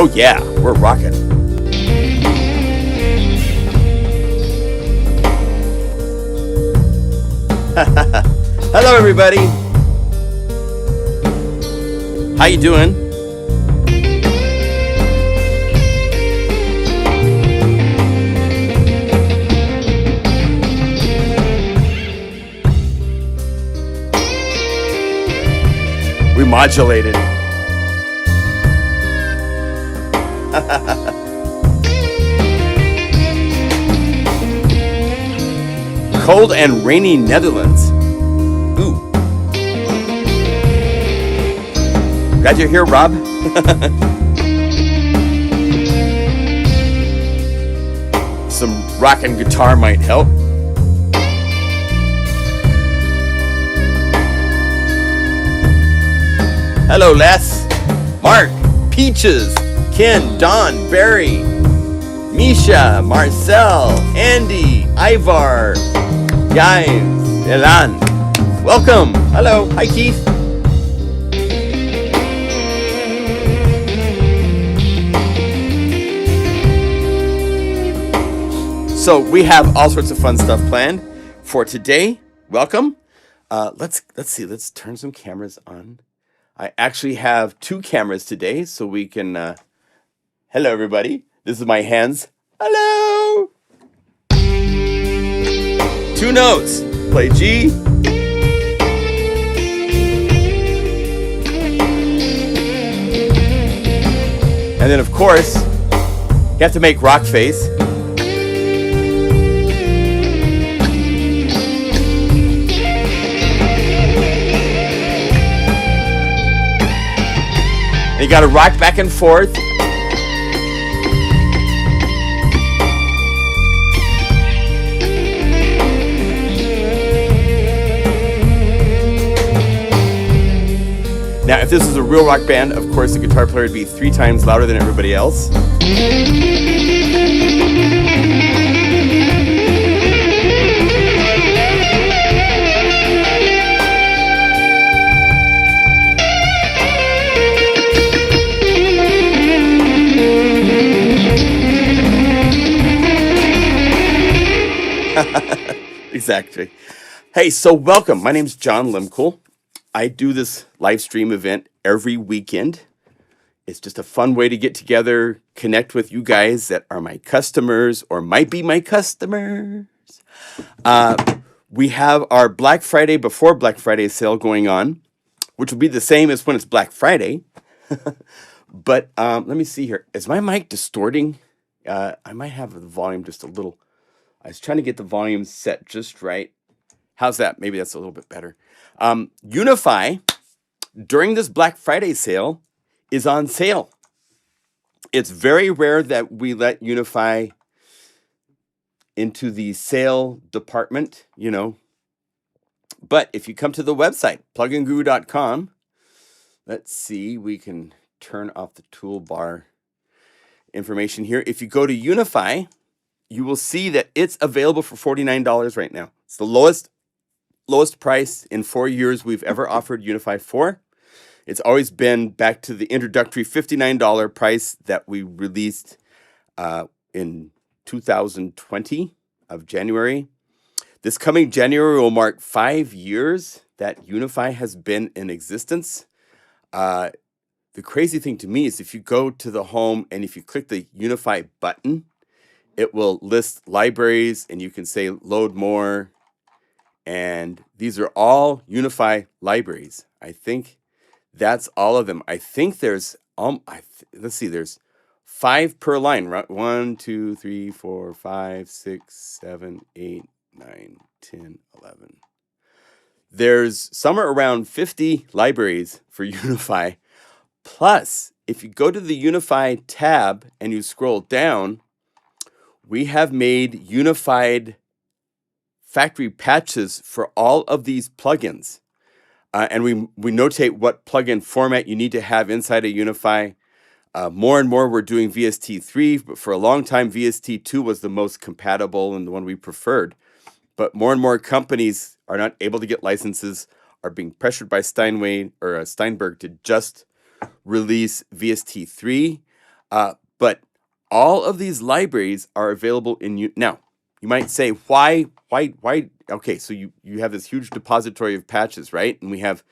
Oh yeah, we're rocking. Hello everybody. How you doing? We modulated. Cold and rainy Netherlands. Ooh. Glad you're here, Rob. Some rockin' guitar might help. Hello, Les, Mark, Peaches, Ken, Don, Barry, Misha, Marcel, Andy, Ivar, guys, Elan. Welcome. Hello. Hi, Keith. So we have all sorts of fun stuff planned for today. Welcome. Let's see. Let's turn some cameras on. I actually have two cameras today, so we can. Hello, everybody. This is my hands. Hello. Two notes. Play G. And then, of course, you have to make rock face. And you got to rock back and forth. Now, if this was a real rock band, of course, the guitar player would be 3 times louder than everybody else. Exactly. Hey, so welcome. My name's John Lehmkuhl. I do this live stream event every weekend. It's just a fun way to get together, connect with you guys that are my customers or might be my customers. We have our Black Friday before Black Friday sale going on, which will be the same as when it's Black Friday. But let me see here. Is my mic distorting? I might have the volume just a little. I was trying to get the volume set just right. How's that? Maybe that's a little bit better. Unify, during this Black Friday sale, is on sale. It's very rare that we let Unify into the sale department, you know. But if you come to the website, pluginguru.com, let's see, we can turn off the toolbar information here. If you go to Unify, you will see that it's available for $49 right now. It's the lowest price in 4 years we've ever offered Unify for. It's always been back to the introductory $59 price that we released in 2020 of January. This coming January will mark 5 years that Unify has been in existence. The crazy thing to me is if you go to the home and if you click the Unify button, it will list libraries and you can say load more. And these are all Unify libraries. I think that's all of them. I think there's, let's see, there's 5 per line. 1, 2, 3, 4, 5, 6, 7, 8, 9, 10, 11. There's somewhere around 50 libraries for Unify. Plus, if you go to the Unify tab and you scroll down, we have made unified factory patches for all of these plugins. And we notate what plugin format you need to have inside a Unify. More and more we're doing VST3, but for a long time VST2 was the most compatible and the one we preferred. But more and more companies are not able to get licenses, are being pressured by Steinberg to just release VST3. But all of these libraries are available in now. You might say, why? Okay, so you have this huge depository of patches, right? And we have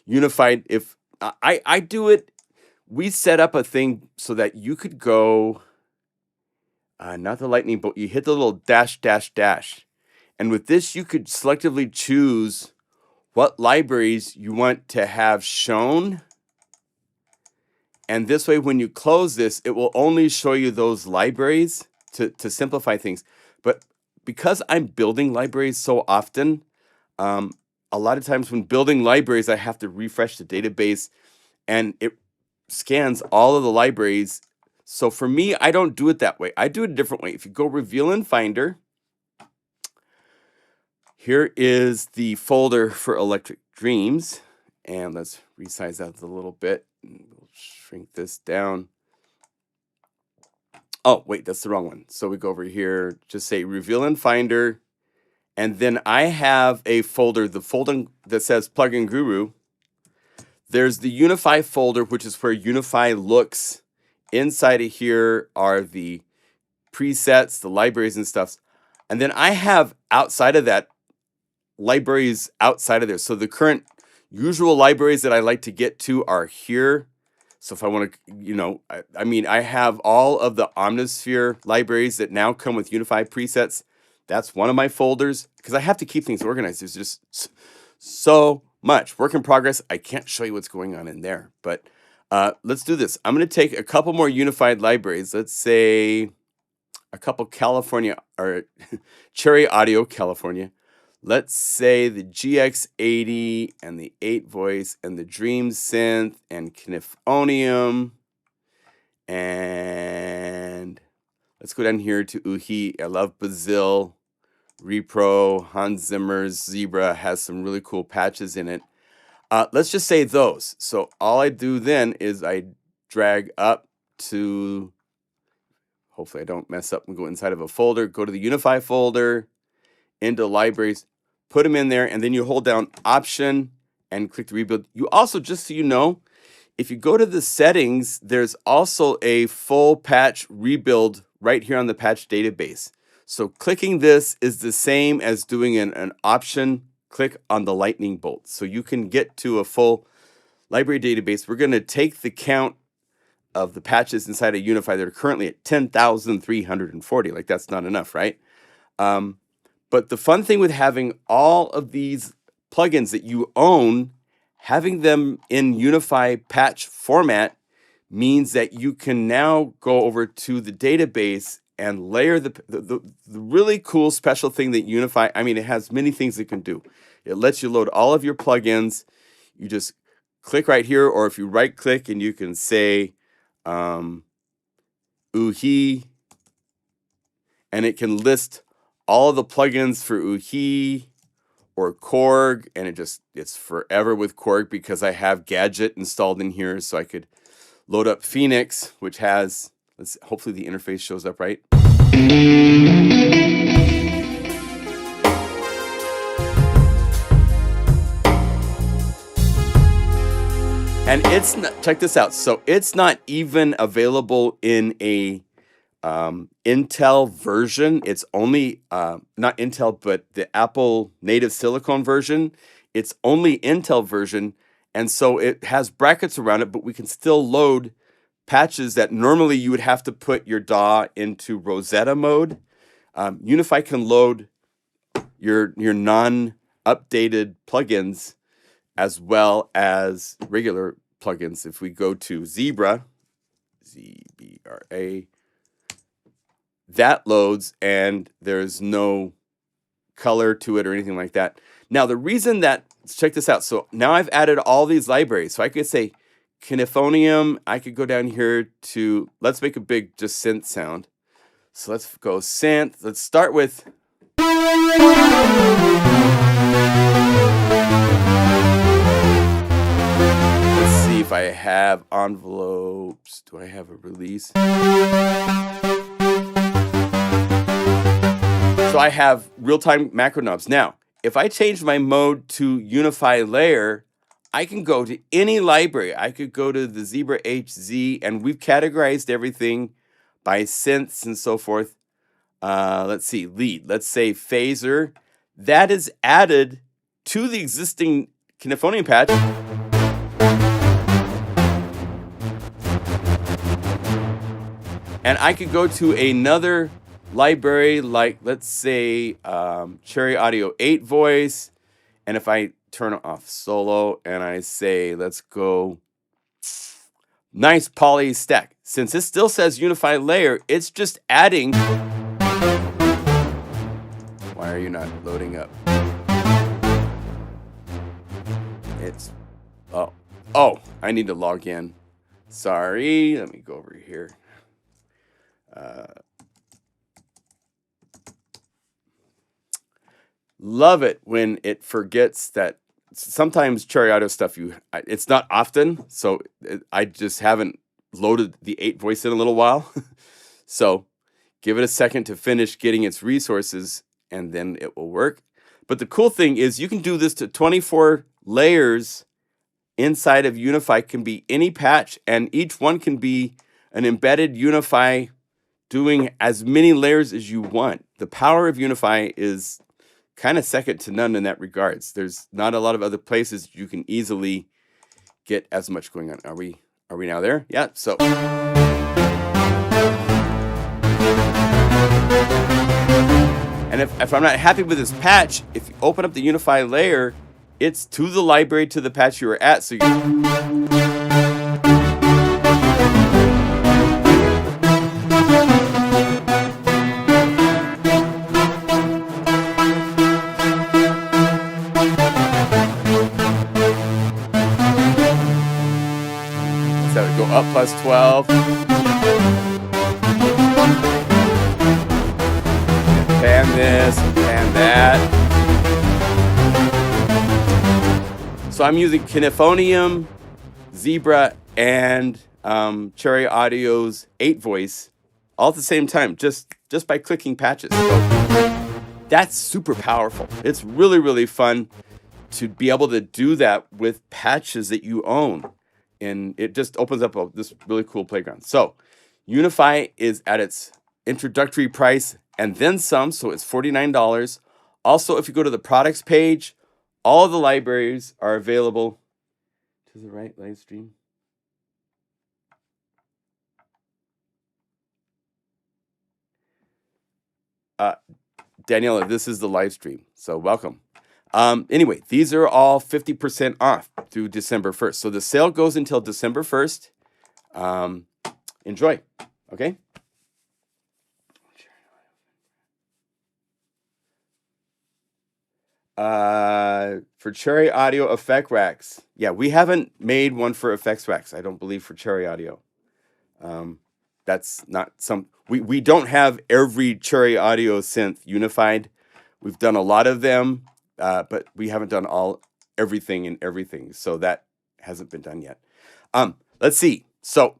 unified. If I do it, we set up a thing so that you could go, not the lightning bolt. You hit the little dash, and with this, you could selectively choose what libraries you want to have shown. And this way, when you close this, it will only show you those libraries to simplify things. But because I'm building libraries so often, a lot of times when building libraries, I have to refresh the database and it scans all of the libraries. So for me, I don't do it that way. I do it a different way. If you go Reveal in Finder, here is the folder for Electric Dreams. And let's resize that a little bit. We'll shrink this down. Oh, wait, that's the wrong one. So we go over here, just say Reveal in Finder. And then I have a folder, the folder that says Plugin Guru. There's the Unify folder, which is where Unify looks. Inside of here are the presets, the libraries and stuff. And then I have outside of that, libraries outside of there. So the current usual libraries that I like to get to are here. So if I want to, I mean, I have all of the Omnisphere libraries that now come with Unify presets. That's one of my folders because I have to keep things organized. There's just so much work in progress. I can't show you what's going on in there, but let's do this. I'm going to take a couple more unified libraries. Let's say a couple California or Cherry Audio California. Let's say the GX80 and the 8 voice and the Dream Synth and Kinefonium. And let's go down here to Uhi. I love Bazil, Repro, Hans Zimmer's Zebra has some really cool patches in it. Let's just say those. So all I do then is I drag up to, hopefully I don't mess up and go inside of a folder, go to the Unify folder, into libraries, put them in there, and then you hold down Option and click to rebuild. You also, just so you know, if you go to the settings, there's also a full patch rebuild right here on the patch database. So clicking this is the same as doing an option click on the lightning bolt. So you can get to a full library database. We're going to take the count of the patches inside of Unify that are currently at 10,340. Like, that's not enough, right? But the fun thing with having all of these plugins that you own, having them in Unify patch format means that you can now go over to the database and layer the really cool special thing that Unify, I mean, it has many things it can do. It lets you load all of your plugins. You just click right here, or if you right click and you can say Uhi, and it can list all of the plugins for Uhi or Korg, and it's forever with Korg because I have Gadget installed in here, so I could load up Phoenix, which has, hopefully the interface shows up right. And it's not, check this out. So it's not even available in a Intel version. It's only not Intel, but the Apple native silicone version. It's only Intel version, and so it has brackets around it, but we can still load patches that normally you would have to put your DAW into Rosetta mode. Unify can load your non-updated plugins as well as regular plugins. If we go to Zebra, ZBRA, that loads and there's no color to it or anything like that. Now, the reason that, let's check this out. So now I've added all these libraries. So I could say Kinefonium. I could go down here to, let's make a big just synth sound. So let's go synth. Let's start with. Let's see if I have envelopes. Do I have a release? So I have real-time macro knobs. Now, if I change my mode to Unify layer, I can go to any library. I could go to the Zebra HZ, and we've categorized everything by synths and so forth. Let's see, lead. Let's say phaser. That is added to the existing Kinephonium patch. And I could go to another library, like let's say Cherry Audio 8 voice. And if I turn off solo and I say, let's go nice poly stack. Since it still says Unify layer, it's just adding. Why are you not loading up? It's, oh, I need to log in. Sorry, let me go over here. Love it when it forgets that sometimes Cherry Audio stuff, it's not often, so I just haven't loaded the 8 voice in a little while. So give it a second to finish getting its resources, and then it will work. But the cool thing is you can do this to 24 layers inside of Unify. Can be any patch, and each one can be an embedded Unify doing as many layers as you want. The power of Unify is kind of second to none in that regards. There's not a lot of other places you can easily get as much going on. Are we now there? Yeah, so. And if I'm not happy with this patch, if you open up the Unify layer, it's to the library to the patch you were at. So go up plus 12. Pan this, pan that. So I'm using Kinephonium, Zebra, and Cherry Audio's 8 voice all at the same time, just by clicking patches. So that's super powerful. It's really, really fun to be able to do that with patches that you own. And it just opens up this really cool playground. So Unify is at its introductory price and then some, so it's $49. Also, if you go to the products page, all the libraries are available. To the right, live stream. Daniela, this is the live stream, so welcome. Anyway, these are all 50% off through December 1st. So the sale goes until December 1st. Enjoy, okay? For Cherry Audio effect racks. Yeah, we haven't made one for effects racks, I don't believe, for Cherry Audio. That's not some... We don't have every Cherry Audio synth unified. We've done a lot of them. But we haven't done everything, so that hasn't been done yet. Let's see. So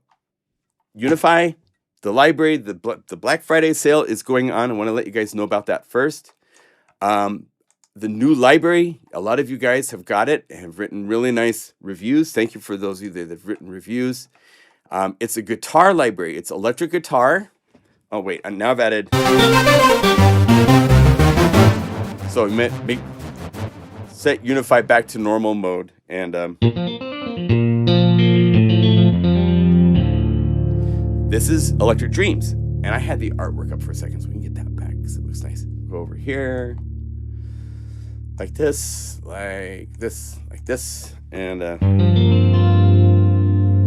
Unify, the library, the Black Friday sale is going on. I want to let you guys know about that first. The new library, a lot of you guys have got it and have written really nice reviews. Thank you for those of you that have written reviews. It's a guitar library. It's electric guitar. Oh wait, now I've added. So set Unify back to normal mode, and this is Electric Dreams, and I had the artwork up for a second so we can get that back because it looks nice. Go over here, like this, and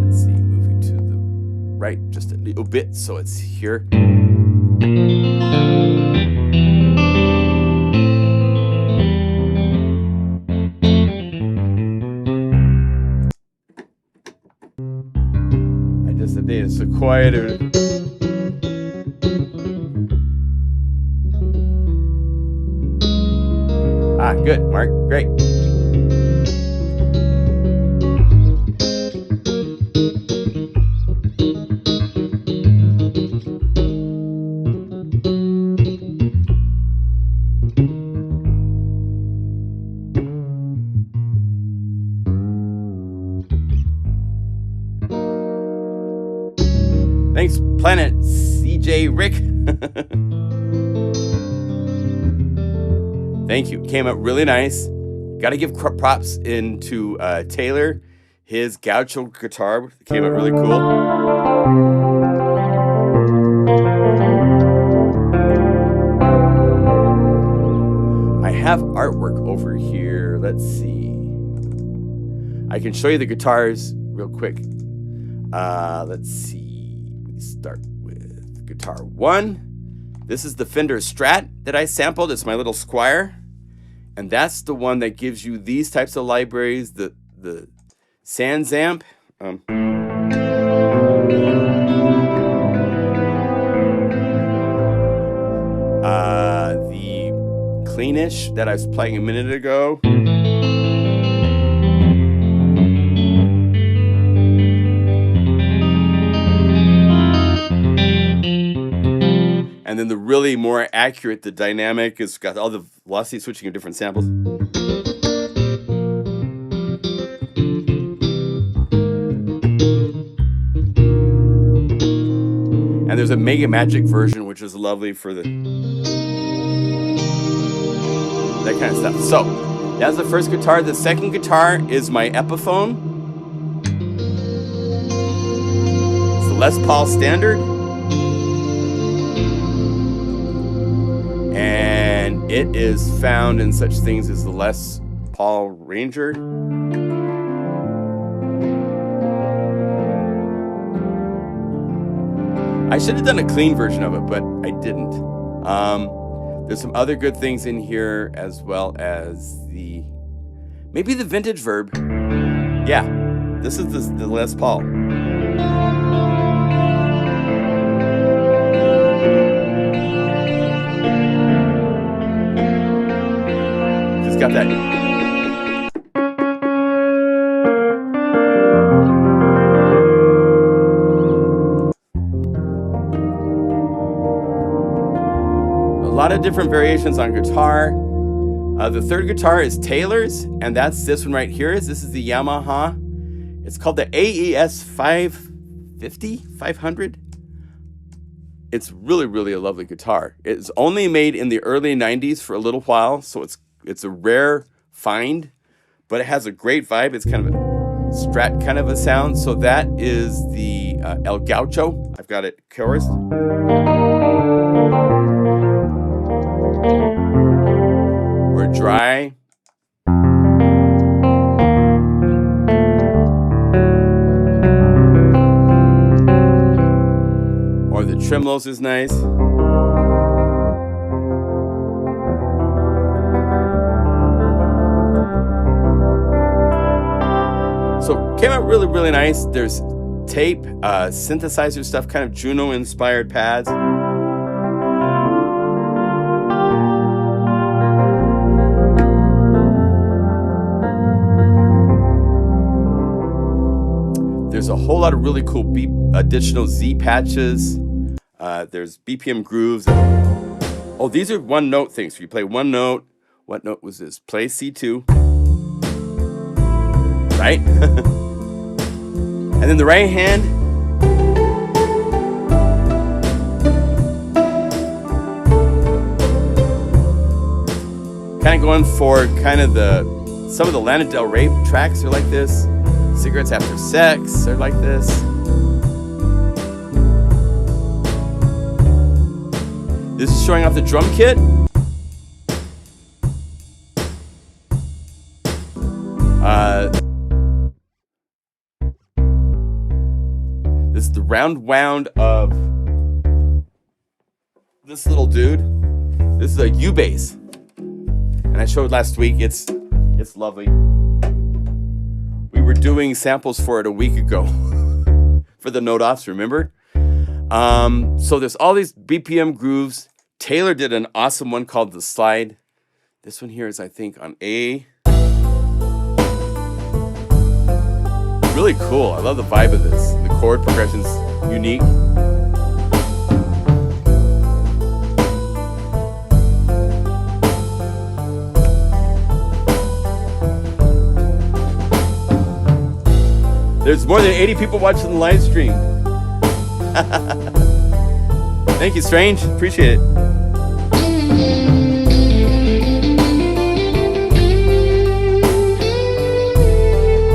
let's see, move it to the right just a little bit so it's here. It's quieter. Good, Mark. Great. Rick. Thank you. Came out really nice. Got to give props into Taylor. His gaucho guitar came out really cool. I have artwork over here. Let's see. I can show you the guitars real quick. Let's see. We start with guitar 1. This is the Fender Strat that I sampled. It's my little Squire. And that's the one that gives you these types of libraries. The Sans amp. The Cleanish that I was playing a minute ago. And then the really more accurate, the dynamic, has got all the velocity switching of different samples. And there's a Mega Magic version, which is lovely for that kind of stuff. So that's the first guitar. The second guitar is my Epiphone. It's the Les Paul Standard. And it is found in such things as the Les Paul Ranger. I should have done a clean version of it, but I didn't. There's some other good things in here, as well as maybe the vintage Verb. Yeah, this is the Les Paul. Just got that. A lot of different variations on guitar. The third guitar is Taylor's, and that's this one right here. This is the Yamaha. It's called the AES 500. It's really, really a lovely guitar. It's only made in the early 90s for a little while, so it's a rare find, but it has a great vibe. It's kind of a Strat kind of a sound. So that is the El Gaucho. I've got it chorused. Or dry. Or the tremolos is nice. So came out really, really nice. There's tape, synthesizer stuff, kind of Juno inspired pads. There's a whole lot of really cool additional Z patches. There's BPM grooves. Oh, these are one note things. So you play one note. What note was this? Play C2. Right? And then the right hand. Kind of going for kind of some of the Lana Del Rey tracks are like this. Cigarettes After Sex are like this. This is showing off the drum kit. This is the round wound of this little dude. This is a U-bass. And I showed last week. It's lovely. We were doing samples for it a week ago for the note offs, remember? So there's all these BPM grooves. Taylor did an awesome one called The Slide. This one here is, I think, on A. Really cool. I love the vibe of this. The chord progression's unique. There's more than 80 people watching the live stream. Thank you, Strange. Appreciate it.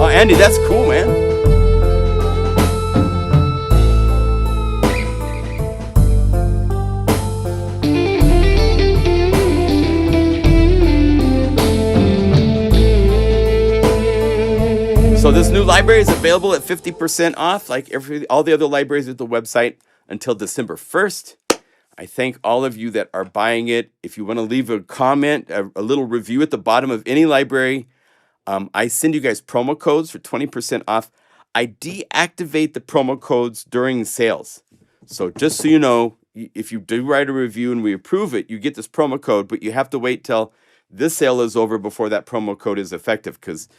Oh, Andy, that's cool, man. So this new library is available at 50% off, like all the other libraries at the website, until December 1st. I thank all of you that are buying it. If you want to leave a comment, a little review at the bottom of any library, I send you guys promo codes for 20% off. I deactivate the promo codes during sales. So just so you know, if you do write a review and we approve it, you get this promo code, but you have to wait till this sale is over before that promo code is effective, because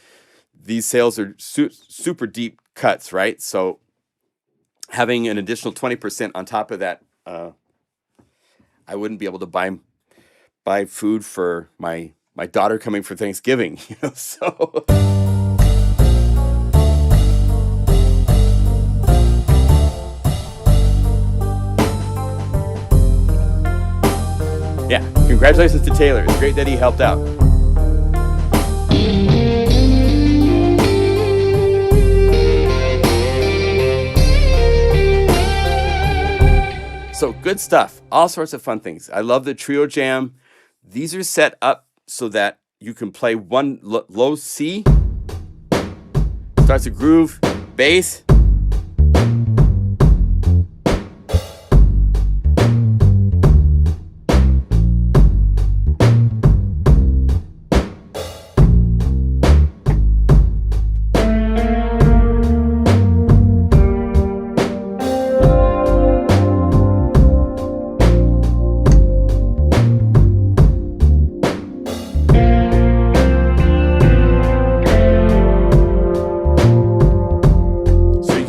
these sales are super deep cuts, right? So having an additional 20% on top of that, I wouldn't be able to buy food for my daughter coming for Thanksgiving, you know. So yeah, congratulations to Taylor. It's great that he helped out. So good stuff, all sorts of fun things. I love the Trio Jam. These are set up so that you can play one low C, starts a groove, bass,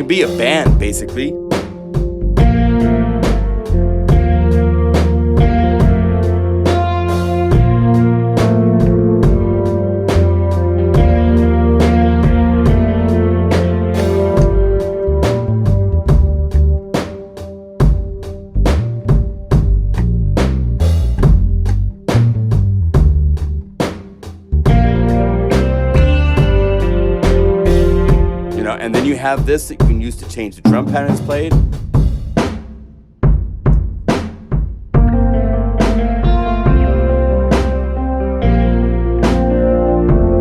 be a band, basically. And then you have this that you can use to change the drum patterns played.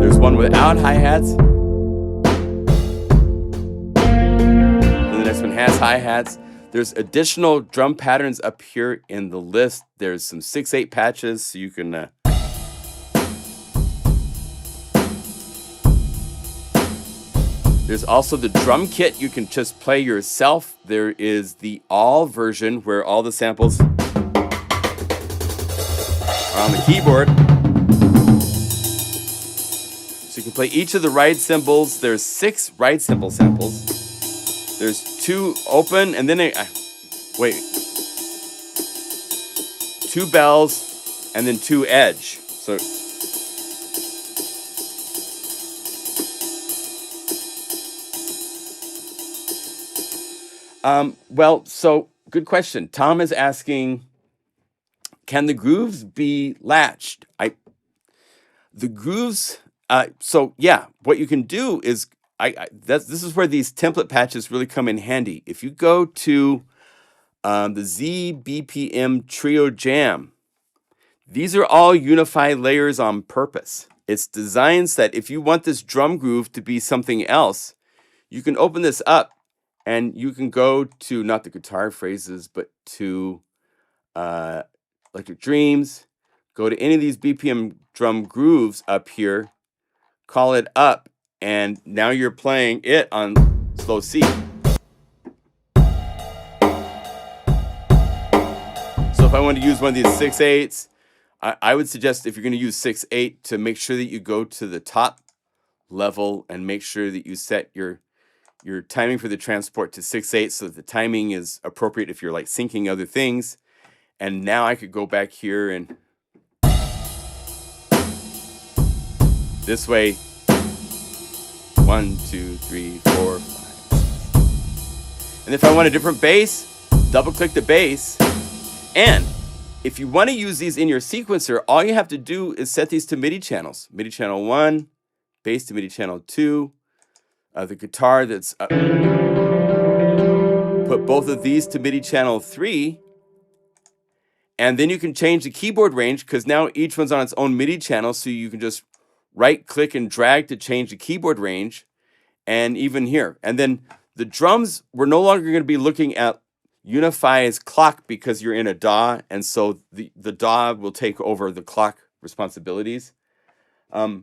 There's one without hi-hats. And the next one has hi-hats. There's additional drum patterns up here in the list. There's some 6/8 patches, so you can there's also the drum kit you can just play yourself. There is the all version where all the samples are on the keyboard. So you can play each of the ride cymbals. There's 6 ride cymbal samples. There's 2 open, and then 2 bells, and then 2 edge. So so good question. Tom is asking, can the grooves be latched? The grooves, so yeah, what you can do is, this is where these template patches really come in handy. If you go to the ZBPM Trio Jam, these are all Unify layers on purpose. It's designed so that if you want this drum groove to be something else, you can open this up. And you can go to, not the guitar phrases, but to Electric Dreams. Go to any of these BPM drum grooves up here, call it up, and now you're playing it on slow C. So if I want to use one of these 6/8s, I would suggest, if you're going to use 6/8, to make sure that you go to the top level and make sure that you set your timing for the transport to 6/8 so that the timing is appropriate if you're like syncing other things. And now I could go back here and this way, 1, 2, 3, 4, 5. And if I want a different bass, double click the bass And if you want to use these in your sequencer, all you have to do is set these to MIDI channels. MIDI channel 1, bass to MIDI channel 2, the guitar that's put both of these to MIDI channel 3, and then you can change the keyboard range because now each one's on its own MIDI channel, so you can just right click and drag to change the keyboard range, and even here. And then the drums, we're no longer going to be looking at Unify's clock because you're in a DAW, and so the DAW will take over the clock responsibilities. How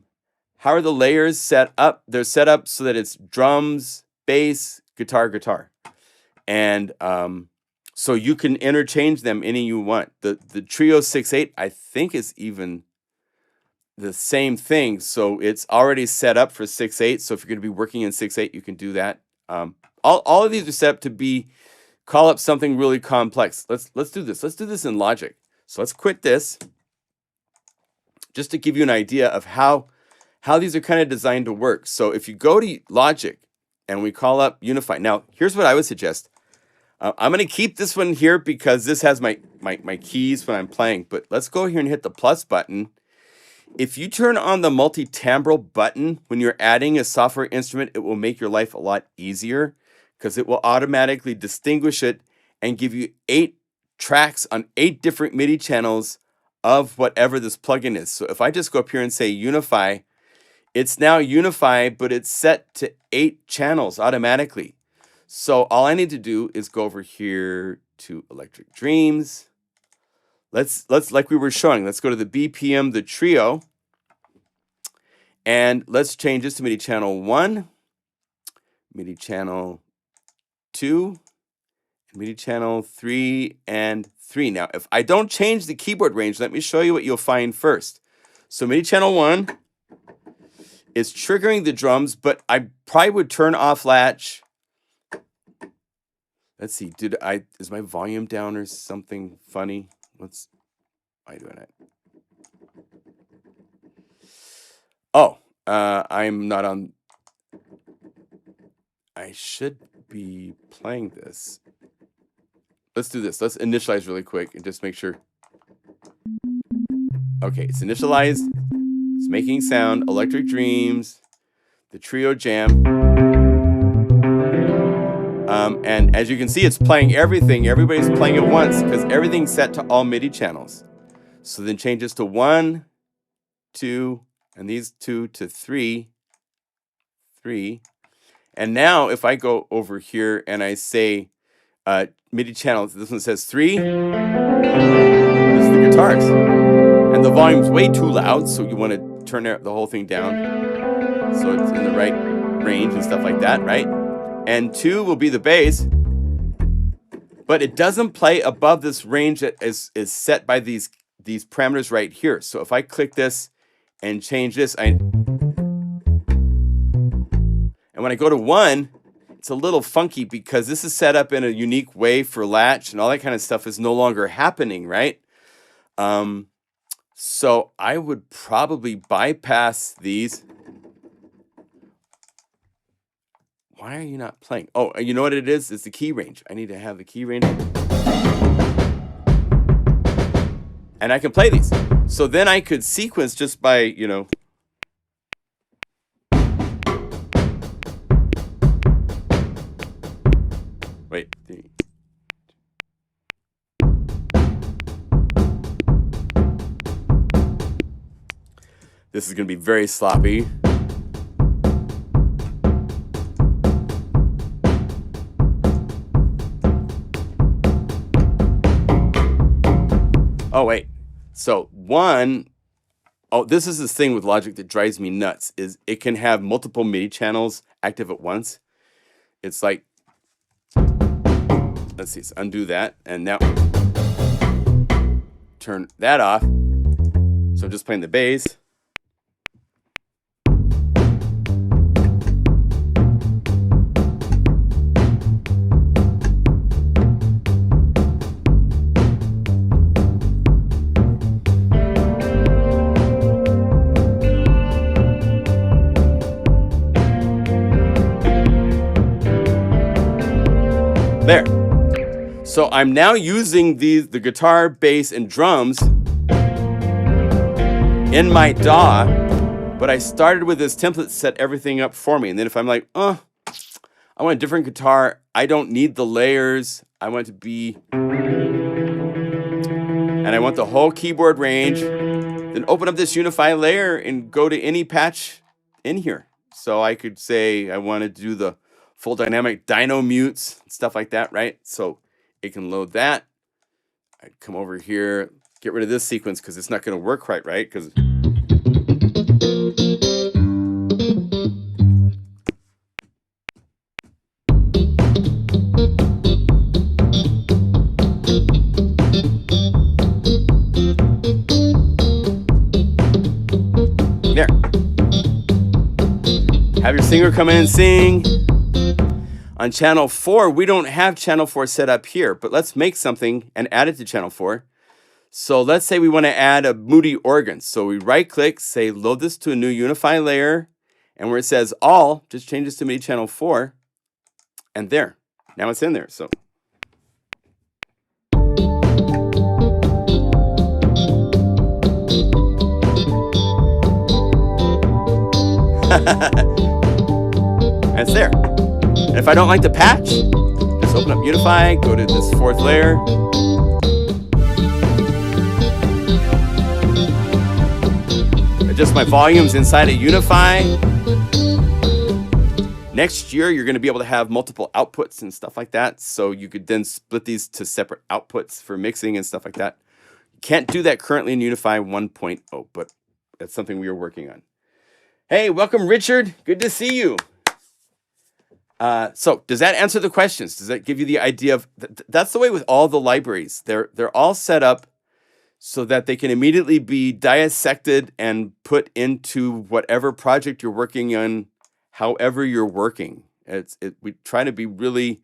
are the layers set up? They're set up so that it's drums, bass, guitar, guitar. And so you can interchange them any you want. The Trio 6/8, I think, is even the same thing. So it's already set up for 6/8. So if you're going to be working in 6/8, you can do that. All of these are set up to call up something really complex. Let's do this. Let's do this in Logic. So let's quit this just to give you an idea of how these are kind of designed to work. So if you go to Logic and we call up Unify. Now, here's what I would suggest. I'm going to keep this one here because this has my keys when I'm playing. But let's go here and hit the plus button. If you turn on the multi-timbral button when you're adding a software instrument, it will make your life a lot easier because it will automatically distinguish it and give you 8 tracks on 8 different MIDI channels of whatever this plugin is. So if I just go up here and say Unify, it's now Unify, but it's set to 8 channels automatically. So all I need to do is go over here to Electric Dreams. Let's like we were showing, let's go to the BPM, the Trio, and let's change this to MIDI channel 1, MIDI channel 2, MIDI channel 3, and 3. Now, if I don't change the keyboard range, let me show you what you'll find first. So MIDI channel 1 is triggering the drums, but I probably would turn off latch. Let's see, is my volume down or something funny? Why am I doing it? Oh, I'm not on. I should be playing this. Let's do this. Let's initialize really quick and just make sure. Okay, it's initialized. It's making sound. Electric Dreams, the Trio Jam. And as you can see, it's playing everything. Everybody's playing at once because everything's set to all MIDI channels. So then change this to 1, 2, and these 2 to 3, 3. And now if I go over here and I say MIDI channels, this one says 3. This is the guitars. And the volume's way too loud, so you want to turn the whole thing down so it's in the right range and stuff like that, right? And 2 will be the bass, but it doesn't play above this range that is set by these parameters right here. So if I click this and change this, and when I go to 1, it's a little funky because this is set up in a unique way for latch and all that kind of stuff is no longer happening, right? So I would probably bypass these. Why are you not playing? Oh, you know what it is? It's the key range. I need to have the key range. And I can play these. So then I could sequence just by, you know. Wait. This is going to be very sloppy. Oh, wait. So 1, this is the thing with Logic that drives me nuts, is it can have multiple MIDI channels active at once. It's like, let's see, let's undo that. And now turn that off. So I'm just playing the bass. There. So I'm now using the guitar, bass, and drums in my DAW, but I started with this template to set everything up for me. And then if I'm like, I want a different guitar, I don't need the layers, I want it to be, and I want the whole keyboard range, then open up this Unify layer and go to any patch in here. So I could say I want to do the full dynamic dyno mutes, stuff like that, right? So it can load that. I'd come over here, get rid of this sequence because it's not going to work quite right. Because there. Have your singer come in and sing. On channel 4, we don't have channel 4 set up here, but let's make something and add it to channel 4. So let's say we want to add a moody organ. So we right click, say load this to a new Unify layer, and where it says all, just change this to MIDI channel 4, and there. Now it's in there. So and it's there. And if I don't like the patch, just open up Unify, go to this 4th layer. Adjust my volumes inside of Unify. Next year, you're going to be able to have multiple outputs and stuff like that. So you could then split these to separate outputs for mixing and stuff like that. You can't do that currently in Unify 1.0, but that's something we are working on. Hey, welcome, Richard. Good to see you. So does that answer the questions? Does that give you the idea of, that's the way with all the libraries. They're all set up so that they can immediately be dissected and put into whatever project you're working on, however you're working. We try to be really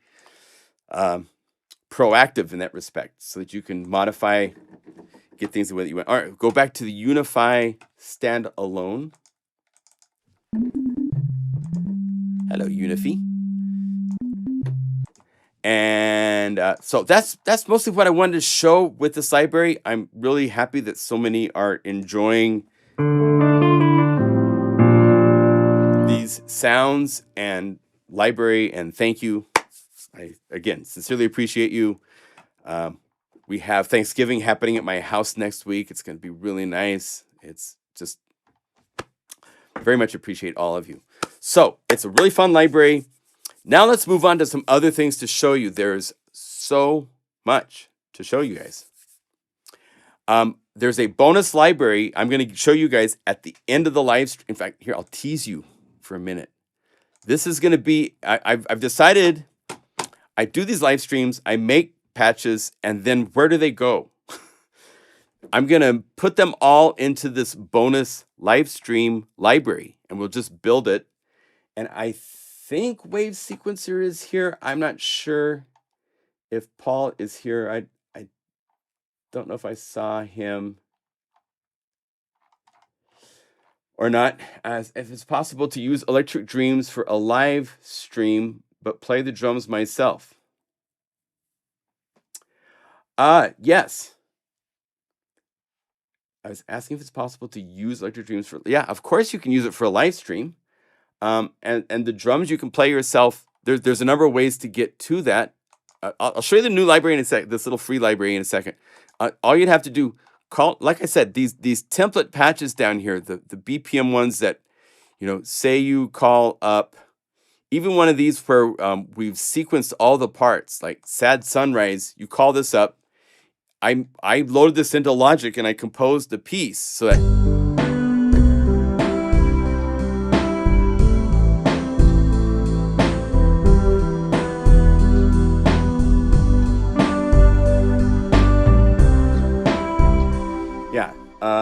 proactive in that respect so that you can modify, get things the way that you want. All right, go back to the Unify standalone. Hello, Unify. And so that's mostly what I wanted to show with this library. I'm really happy that so many are enjoying these sounds and library, and thank you. I, again, sincerely appreciate you. We have Thanksgiving happening at my house next week. It's going to be really nice. It's just very much appreciate all of you. So it's a really fun library. Now let's move on to some other things to show you. There's so much to show you guys. There's a bonus library I'm going to show you guys at the end of the live stream. In fact, here, I'll tease you for a minute. This is going to be, I've decided, I do these live streams, I make patches, and then where do they go? I'm going to put them all into this bonus live stream library, and we'll just build it. And I think Wave Sequencer is here. I'm not sure if Paul is here. I don't know if I saw him or not. As if it's possible to use Electric Dreams for a live stream, but play the drums myself. Yes. I was asking if it's possible to use Electric Dreams for, yeah, of course you can use it for a live stream. And the drums you can play yourself. There's a number of ways to get to that. I'll show you the new library in a sec. This little free library in a second. All you'd have to do, like I said, these template patches down here, the BPM ones that, say you call up, even one of these where we've sequenced all the parts, like Sad Sunrise. You call this up. I loaded this into Logic and I composed the piece so that.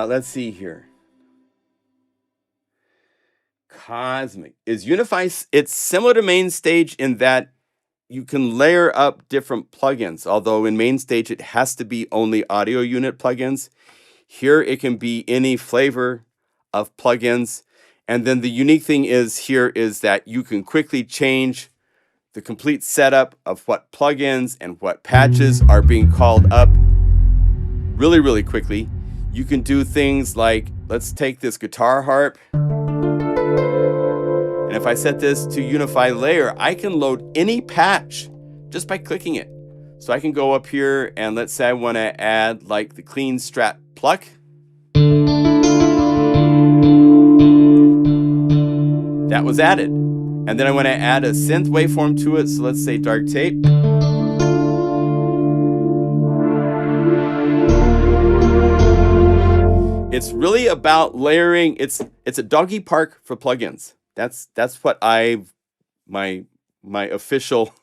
Let's see here. Cosmic is Unify. It's similar to MainStage in that you can layer up different plugins. Although in MainStage it has to be only audio unit plugins. Here it can be any flavor of plugins. And then the unique thing is here is that you can quickly change the complete setup of what plugins and what patches are being called up really, really quickly. You can do things like, let's take this guitar harp, and if I set this to Unify layer, I can load any patch just by clicking it. So I can go up here and let's say I want to add like the clean strat pluck. That was added. And then I want to add a synth waveform to it. So let's say dark tape. It's really about layering. It's a doggy park for plugins. That's what my official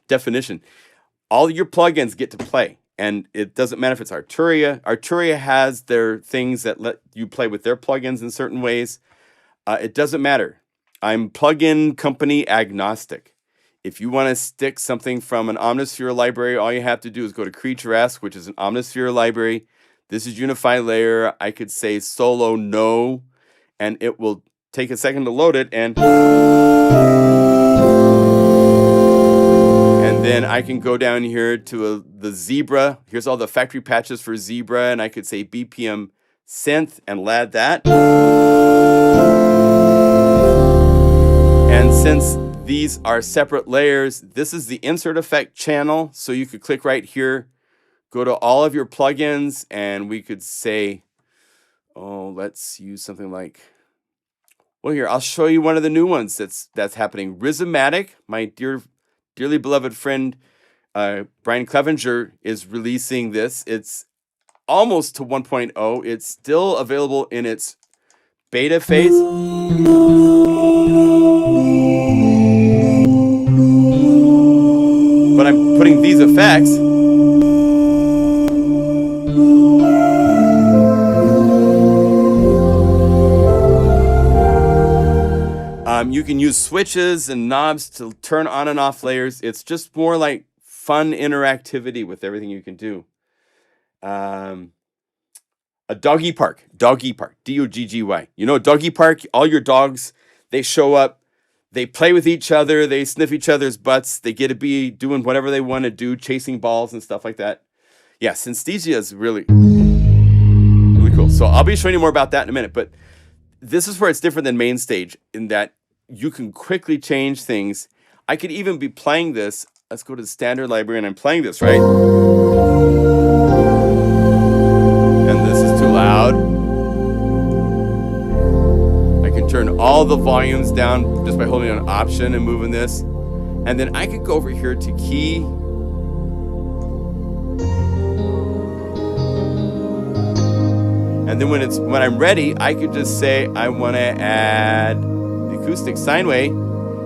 definition. All your plugins get to play, and it doesn't matter if it's Arturia. Arturia has their things that let you play with their plugins in certain ways. It doesn't matter. I'm plugin company agnostic. If you want to stick something from an Omnisphere library, all you have to do is go to Creaturesque, which is an Omnisphere library. This is Unify layer. I could say solo no, and it will take a second to load it, and then I can go down here to the Zebra. Here's all the factory patches for Zebra, and I could say BPM synth and add that. And since these are separate layers, this is the insert effect channel. So you could click right here, go to all of your plugins, and we could say, oh, let's use something like, well, here, I'll show you one of the new ones that's happening. Rhythmatic, my dearly beloved friend, Brian Clevenger is releasing this. It's almost to 1.0. It's still available in its beta phase. But I'm putting these effects. You can use switches and knobs to turn on and off layers. It's just more like fun interactivity with everything you can do. A doggy park, D-O-G-G-Y. You know, doggy park, all your dogs, they show up, they play with each other, they sniff each other's butts, they get to be doing whatever they want to do, chasing balls and stuff like that. Yeah, Synesthesia is really, really cool. So I'll be showing you more about that in a minute, but this is where it's different than main stage in that you can quickly change things. I could even be playing this. Let's go to the standard library, and I'm playing this, right? And this is too loud. I can turn all the volumes down just by holding an option and moving this. And then I could go over here to key. And then when I'm ready, I could just say I want to add the acoustic sine wave.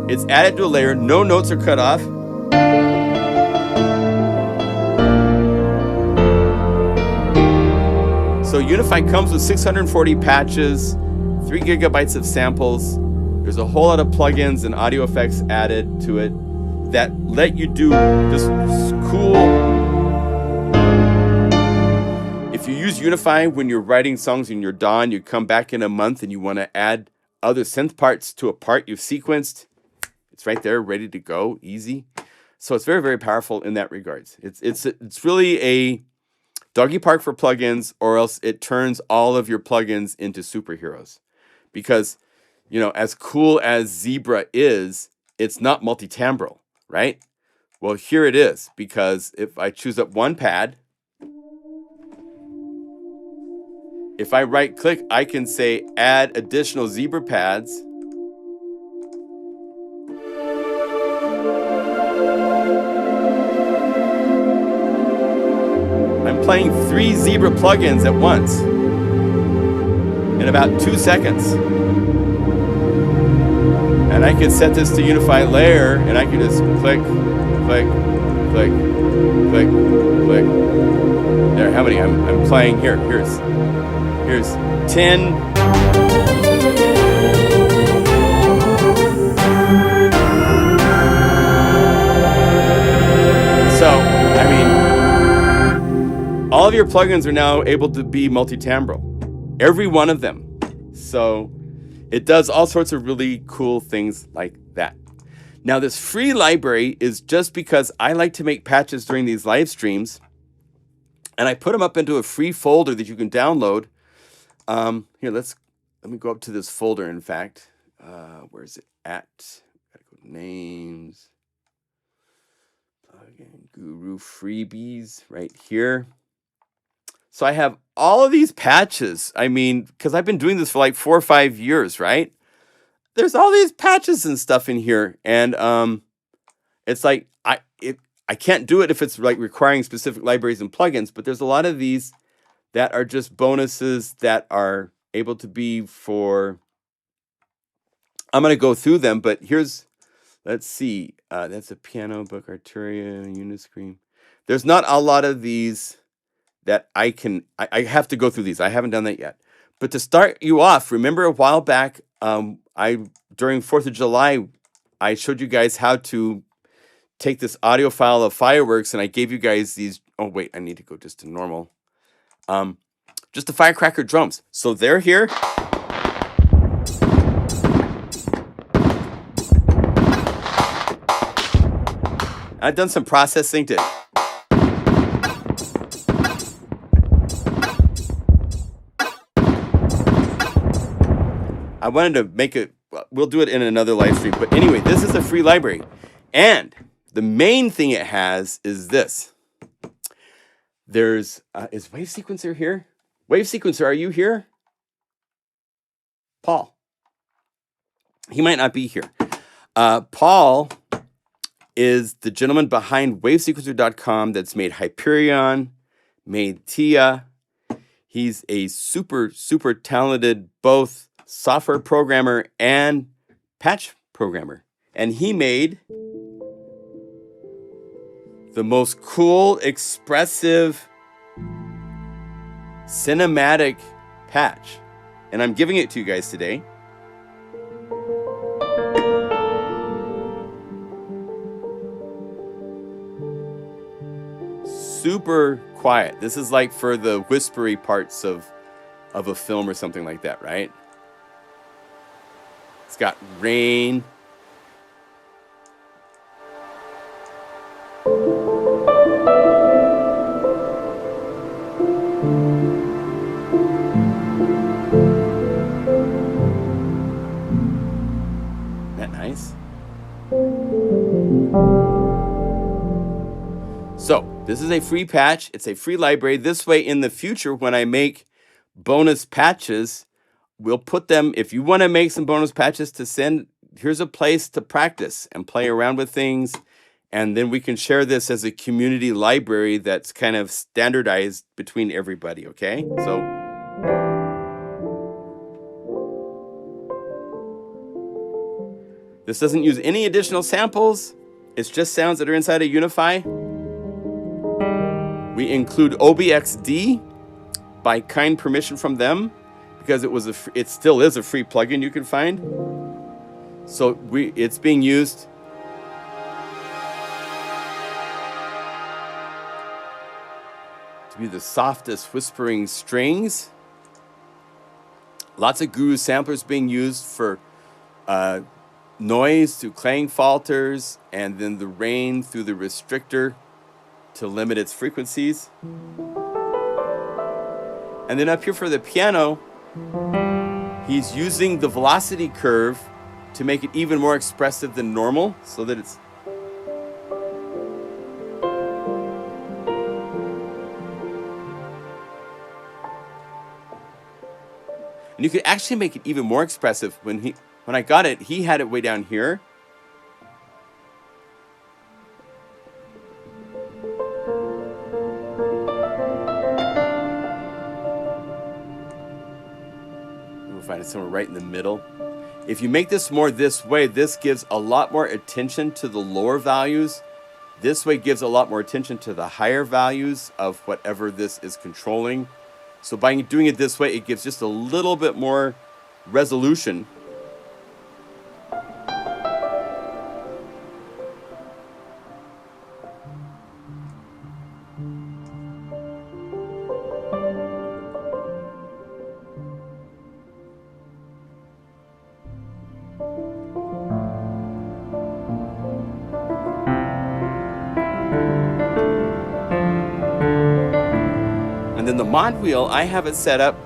It's added to a layer. No notes are cut off. So Unify comes with 640 patches, 3 gigabytes of samples. There's a whole lot of plugins and audio effects added to it that let you do this cool. If you use Unify when you're writing songs in your DAW and you come back in a month and you want to add other synth parts to a part you've sequenced, it's right there, ready to go, easy. So it's very, very powerful in that regards. It's really a doggy park for plugins, or else it turns all of your plugins into superheroes. Because, you know, as cool as Zebra is, it's not multi-timbral, right? Well, here it is, because if I choose up one pad, if I right click, I can say add additional Zebra pads. I'm playing 3 Zebra plugins at once in about 2 seconds. And I can set this to Unify layer, and I can just click, click, click, click, click. There, how many? I'm playing here. Here's 10. So, I mean, all of your plugins are now able to be multi-timbral. Every one of them. So it does all sorts of really cool things like that. Now, this free library is just because I like to make patches during these live streams, and I put them up into a free folder that you can download. Here, let me go up to this folder. In fact, where is it at? Gotta go to names, plugin guru freebies right here. So I have all of these patches. I mean, because I've been doing this for like 4 or 5 years, right? There's all these patches and stuff in here, and it's like I can't do it if it's like requiring specific libraries and plugins. But there's a lot of these that are just bonuses that are able to be for. I'm gonna go through them, but let's see. That's a piano book, Arturia, Uniscreen. There's not a lot of these that I have to go through these. I haven't done that yet. But to start you off, remember a while back, during 4th of July, I showed you guys how to take this audio file of fireworks, and I gave you guys these. Oh wait, I need to go just to normal. Just the firecracker drums. So they're here. I've done some processing to. I wanted to make it. We'll do it in another live stream. But anyway, this is a free library. And the main thing it has is this. There's, is Wave Sequencer here? Wave Sequencer, are you here? Paul. He might not be here. Paul is the gentleman behind wavesequencer.com that's made Hyperion, made Tia. He's a super, super talented both software programmer and patch programmer. And he made the most cool, expressive, cinematic patch. And I'm giving it to you guys today. Super quiet. This is like for the whispery parts of a film or something like that, right? It's got rain. Isn't that nice? So, this is a free patch. It's a free library. This way, in the future, when I make bonus patches, we'll put them, if you want to make some bonus patches to send, here's a place to practice and play around with things. And then we can share this as a community library that's kind of standardized between everybody, okay? So, this doesn't use any additional samples. It's just sounds that are inside of Unify. We include OBXD by kind permission from them, because it still is a free plugin you can find. So it's being used to be the softest whispering strings. Lots of Guru samplers being used for noise through clang falters, and then the rain through the restrictor to limit its frequencies. And then up here for the piano, he's using the velocity curve to make it even more expressive than normal, so that it's. And you could actually make it even more expressive. When I got it, he had it way down here. Find it somewhere right in the middle. If you make this more this way, this gives a lot more attention to the lower values. This way gives a lot more attention to the higher values of whatever this is controlling. So by doing it this way, it gives just a little bit more resolution. mod wheel, I have it set up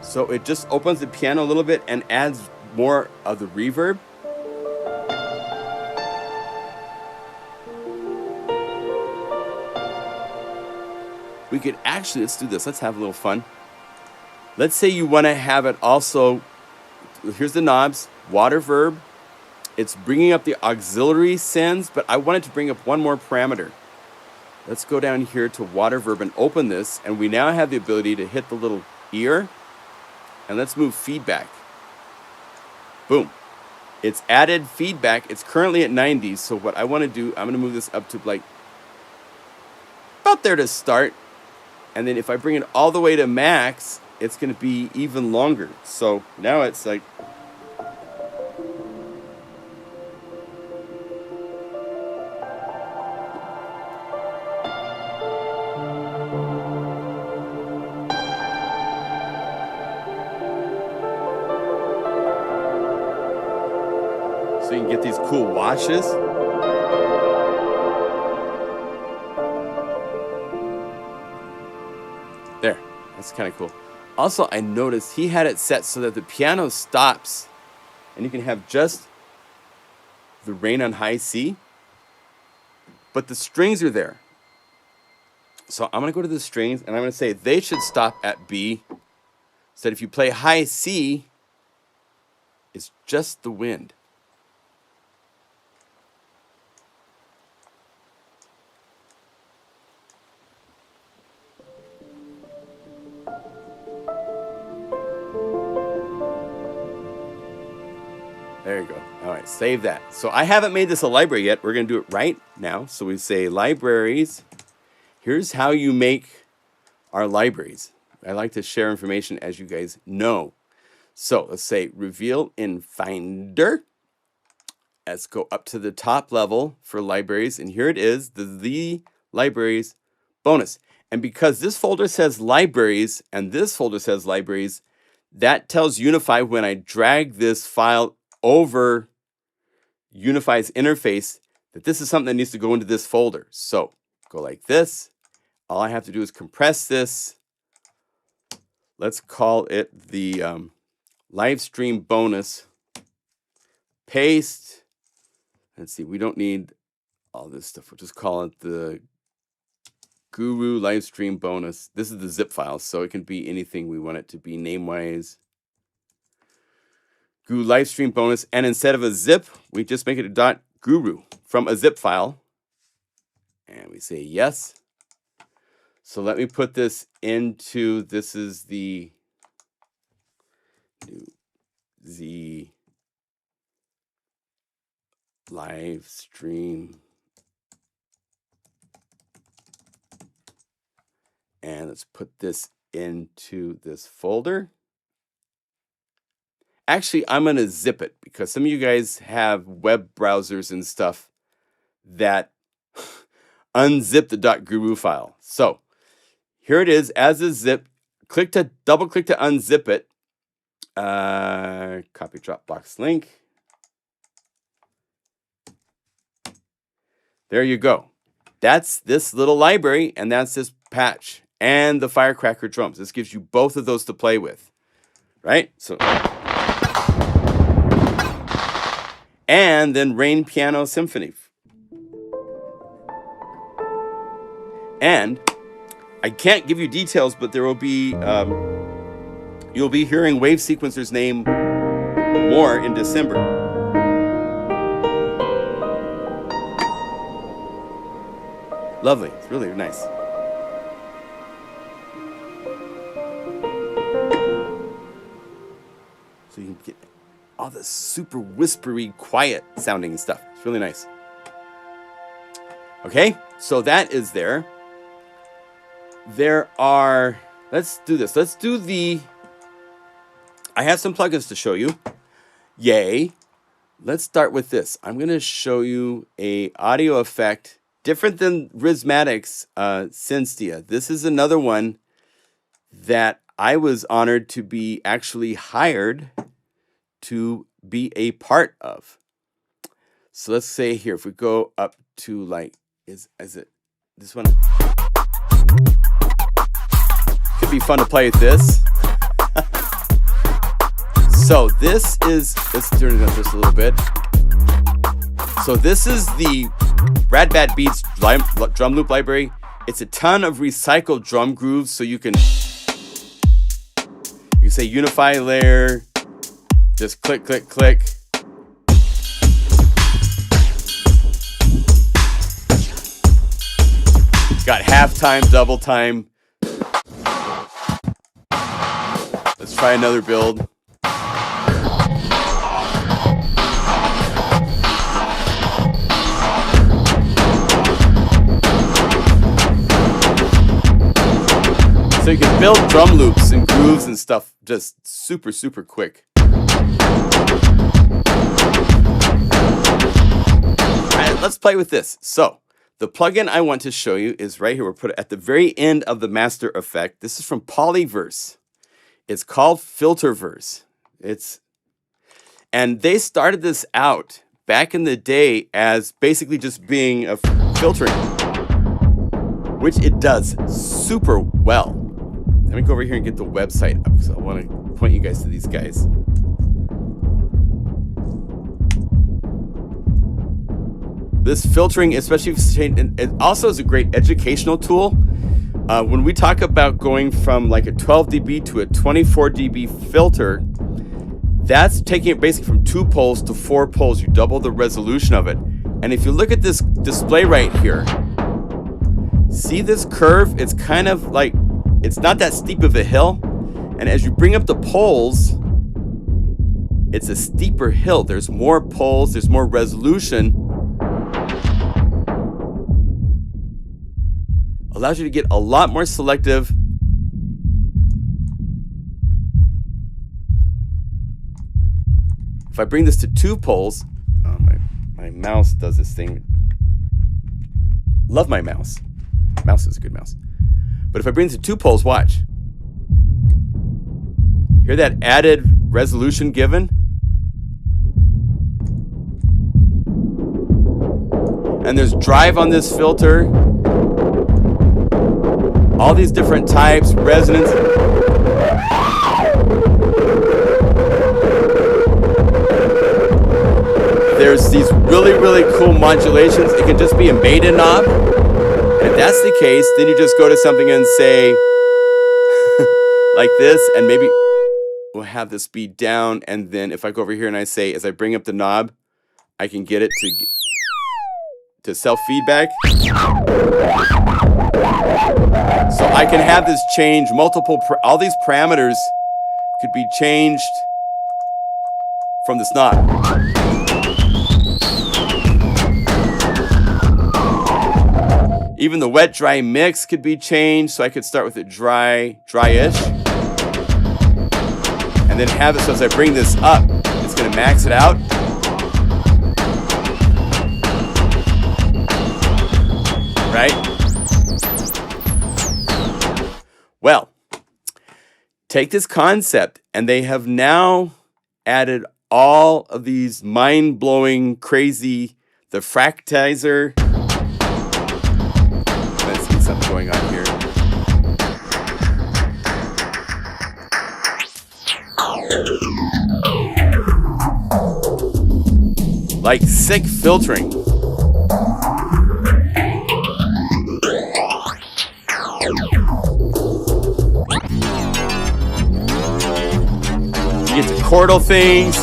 so it just opens the piano a little bit and adds more of the reverb. We could actually, let's do this. Let's have a little fun. Let's say you want to have it also, here's the knobs, water verb. It's bringing up the auxiliary sends, but I wanted to bring up one more parameter. Let's go down here to water verb and open this, and we now have the ability to hit the little ear, and let's move feedback. Boom. It's added feedback. It's currently at 90, so what I want to do, I'm going to move this up to like about there to start, and then if I bring it all the way to max, it's going to be even longer. So now it's like, so you can get these cool washes. There, that's kind of cool. Also, I noticed he had it set so that the piano stops and you can have just the rain on high C, but the strings are there. So I'm going to go to the strings and I'm going to say they should stop at B, so that if you play high C, it's just the wind. There you go. All right, save that. So I haven't made this a library yet. We're going to do it right now. So we say libraries. Here's how you make our libraries. I like to share information, as you guys know. So let's say reveal in Finder. Let's go up to the top level for libraries. And here it is, the libraries bonus. And because this folder says libraries and this folder says libraries, that tells Unify when I drag this file over Unify's interface that this is something that needs to go into this folder. So go like this. All I have to do is compress this. Let's call it the Livestream bonus. Paste. Let's see, we don't need all this stuff. We'll just call it the Guru Livestream bonus. This is the zip file, so it can be anything we want it to be name-wise. Guru Livestream bonus, and instead of a zip, we just make it a .guru from a zip file, and we say yes. So let me put this into, this is the Livestream, and let's put this into this folder. Actually, I'm going to zip it because some of you guys have web browsers and stuff that unzip the .guru file. So here it is as a zip. Double click to unzip it. Copy Dropbox link. There you go. That's this little library, and that's this patch and the Firecracker drums. This gives you both of those to play with, right? So. And then Rain Piano Symphony. And I can't give you details, but there will be, you'll be hearing Wave Sequencer's name more in December. Lovely, it's really nice. So you can get all this super whispery, quiet sounding stuff. It's really nice. Okay, so that is there. There are, let's do this. Let's do I have some plugins to show you. Yay. Let's start with this. I'm going to show you a audio effect different than Rhythmatic's Synesthesia. This is another one that I was honored to be actually hired to be a part of. So let's say here, if we go up to like, is it this one? could be fun to play with this. So this is, let's turn it up just a little bit. So this is the Rad Bad Beats drum loop library. It's a ton of recycled drum grooves, so you can say Unify layer, just click, click, click. Got half time, double time. Let's try another build. So you can build drum loops and grooves and stuff just super, super quick. All right, let's play with this. So the plugin I want to show you is right here. We'll put it at the very end of the master effect. This is from Polyverse. It's called Filterverse. And they started this out back in the day as basically just being a filtering, which it does super well. Let me go over here and get the website up because I want to point you guys to these guys. This filtering, especially it also is a great educational tool. When we talk about going from like a 12 dB to a 24 dB filter, that's taking it basically from 2 poles to 4 poles. You double the resolution of it. And if you look at this display right here, see this curve? It's kind of like, it's not that steep of a hill. And as you bring up the poles, it's a steeper hill. There's more poles, there's more resolution. Allows you to get a lot more selective. If I bring this to 2 poles, my mouse does this thing. Love my mouse. Mouse is a good mouse. But if I bring it to 2 poles, watch. Hear that added resolution given? And there's drive on this filter. All these different types, resonance. There's these really, really cool modulations. It can just be a maiden knob. And if that's the case, then you just go to something and say, like this, and maybe we'll have the speed down. And then if I go over here and I say, as I bring up the knob, I can get it to self-feedback. So I can have this change all these parameters could be changed from this knob. Even the wet dry mix could be changed, so I could start with it dryish. And then have it so as I bring this up, it's gonna max it out. Right? Well, take this concept, and they have now added all of these mind-blowing, crazy, the fractizer. Let's see something going on here. Like sick filtering. You get to chordal things.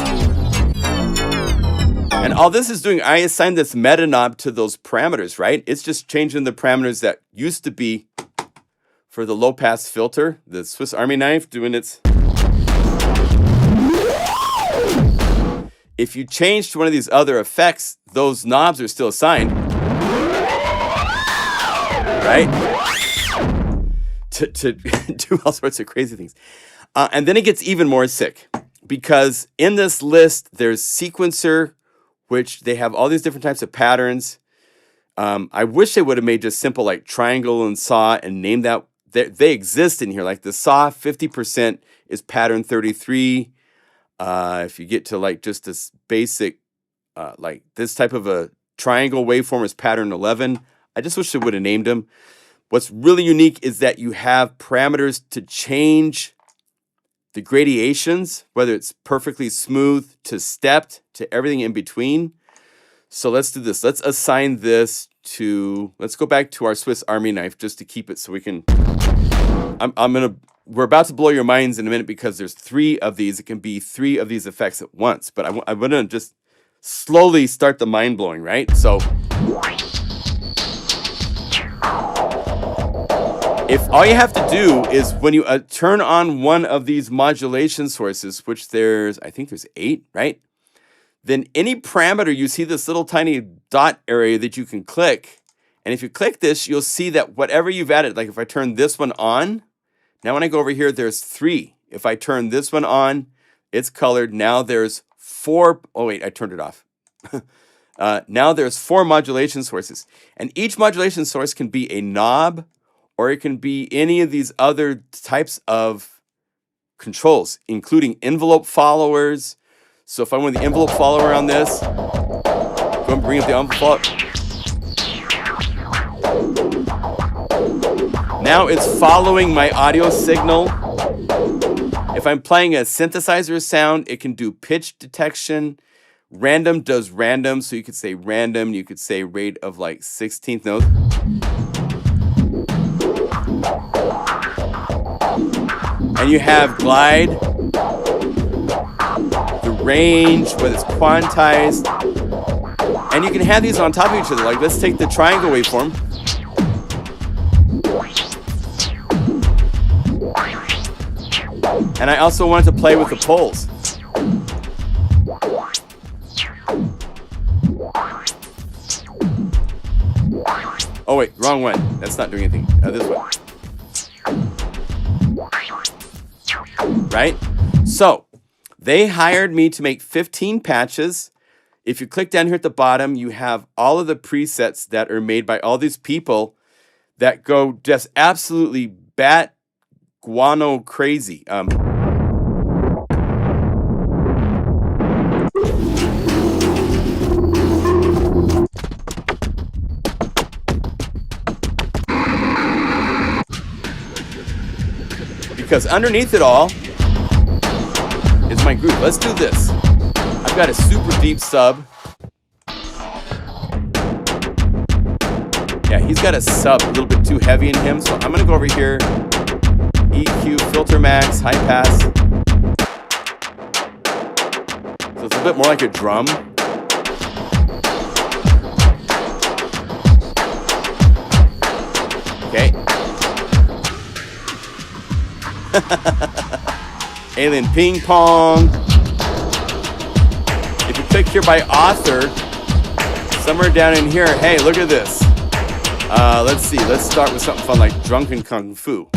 And all this is doing, I assigned this meta knob to those parameters, right? It's just changing the parameters that used to be for the low pass filter, the Swiss Army knife doing its. If you change to one of these other effects, those knobs are still assigned, right? To do all sorts of crazy things. And then it gets even more sick, because in this list, there's sequencer, which they have all these different types of patterns. I wish they would have made just simple like triangle and saw and named that. They exist in here. Like the saw 50% is pattern 33. If you get to like just this basic, like this type of a triangle waveform is pattern 11. I just wish they would have named them. What's really unique is that you have parameters to change the gradations, whether it's perfectly smooth to stepped to everything in between. So let's do this. Let's assign this to, let's go back to our Swiss Army knife just to keep it so we can, we're about to blow your minds in a minute because there's 3 of these. It can be 3 of these effects at once, but I want to just slowly start the mind blowing, right? So if all you have to do is when you turn on one of these modulation sources, which I think there's 8, right? Then any parameter, you see this little tiny dot area that you can click. And if you click this, you'll see that whatever you've added, like if I turn this one on, now when I go over here, there's 3. If I turn this one on, it's colored. Now there's 4. Oh, wait, I turned it off. Now there's 4 modulation sources. And each modulation source can be a knob, or it can be any of these other types of controls, including envelope followers. So if I want the envelope follower on this, go and bring up the envelope follower. Now it's following my audio signal. If I'm playing a synthesizer sound, it can do pitch detection. Random does random, so you could say random, you could say rate of like 16th note. And you have glide, the range, whether it's quantized, and you can have these on top of each other. Like let's take the triangle waveform. And I also wanted to play with the poles. Oh wait, wrong one. That's not doing anything. This one. Right? So, they hired me to make 15 patches. If you click down here at the bottom, you have all of the presets that are made by all these people that go just absolutely bat guano crazy. Because underneath it all is my groove. Let's do this. I've got a super deep sub. Yeah, he's got a sub a little bit too heavy in him, so I'm gonna go over here, EQ, filter max, high pass. So it's a bit more like a drum. Okay. Alien ping pong. If you click here by author, somewhere down in here, hey, look at this. Let's see. Let's start with something fun like Drunken Kung Fu.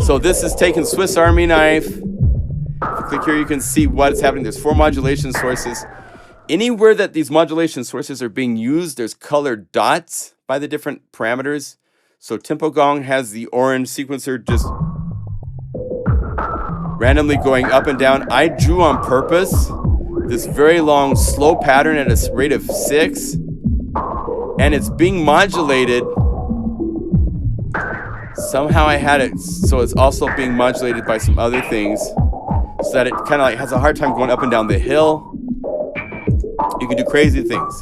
So this is taking Swiss Army knife. If you click here, you can see what's happening. There's 4 modulation sources. Anywhere that these modulation sources are being used, there's colored dots by the different parameters. So Tempo Gong has the orange sequencer just randomly going up and down. I drew on purpose this very long slow pattern at a rate of 6, and it's being modulated. Somehow I had it so it's also being modulated by some other things, so that it kind of like has a hard time going up and down the hill. You can do crazy things.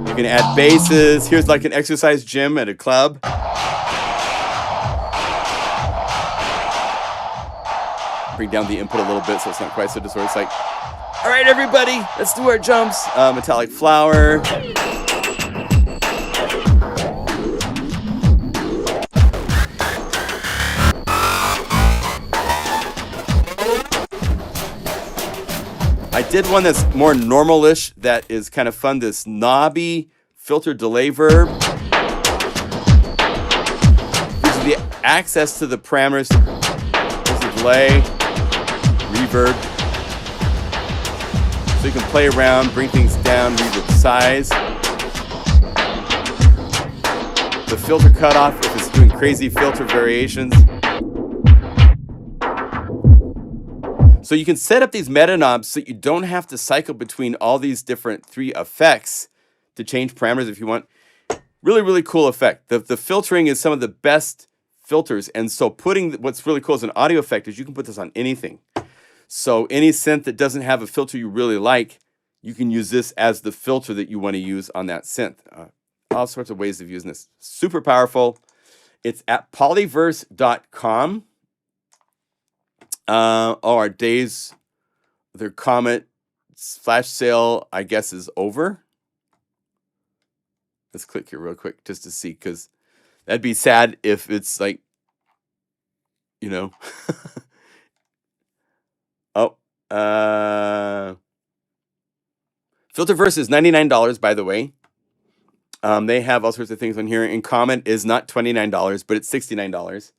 You can add basses. Here's like an exercise gym at a club. Bring down the input a little bit so it's not quite so disordered. It's like, all right, everybody, let's do our jumps. Metallic flower. I did one that's more normal-ish that is kind of fun. This knobby filter delay verb. Gives you the access to the parameters. There's the delay, reverb. So you can play around, bring things down, reverb size. The filter cutoff if it's doing crazy filter variations. So you can set up these meta knobs so you don't have to cycle between all these different 3 effects to change parameters if you want. Really, really cool effect. The filtering is some of the best filters. And so what's really cool as an audio effect is you can put this on anything. So any synth that doesn't have a filter you really like, you can use this as the filter that you want to use on that synth. All sorts of ways of using this. Super powerful. It's at polyverse.com. Our days, their Comet flash sale, I guess, is over. Let's click here real quick just to see, because that'd be sad if it's like, you know. Oh, Filterverse is $99, by the way. They have all sorts of things on here. And Comet is not $29, but it's $69.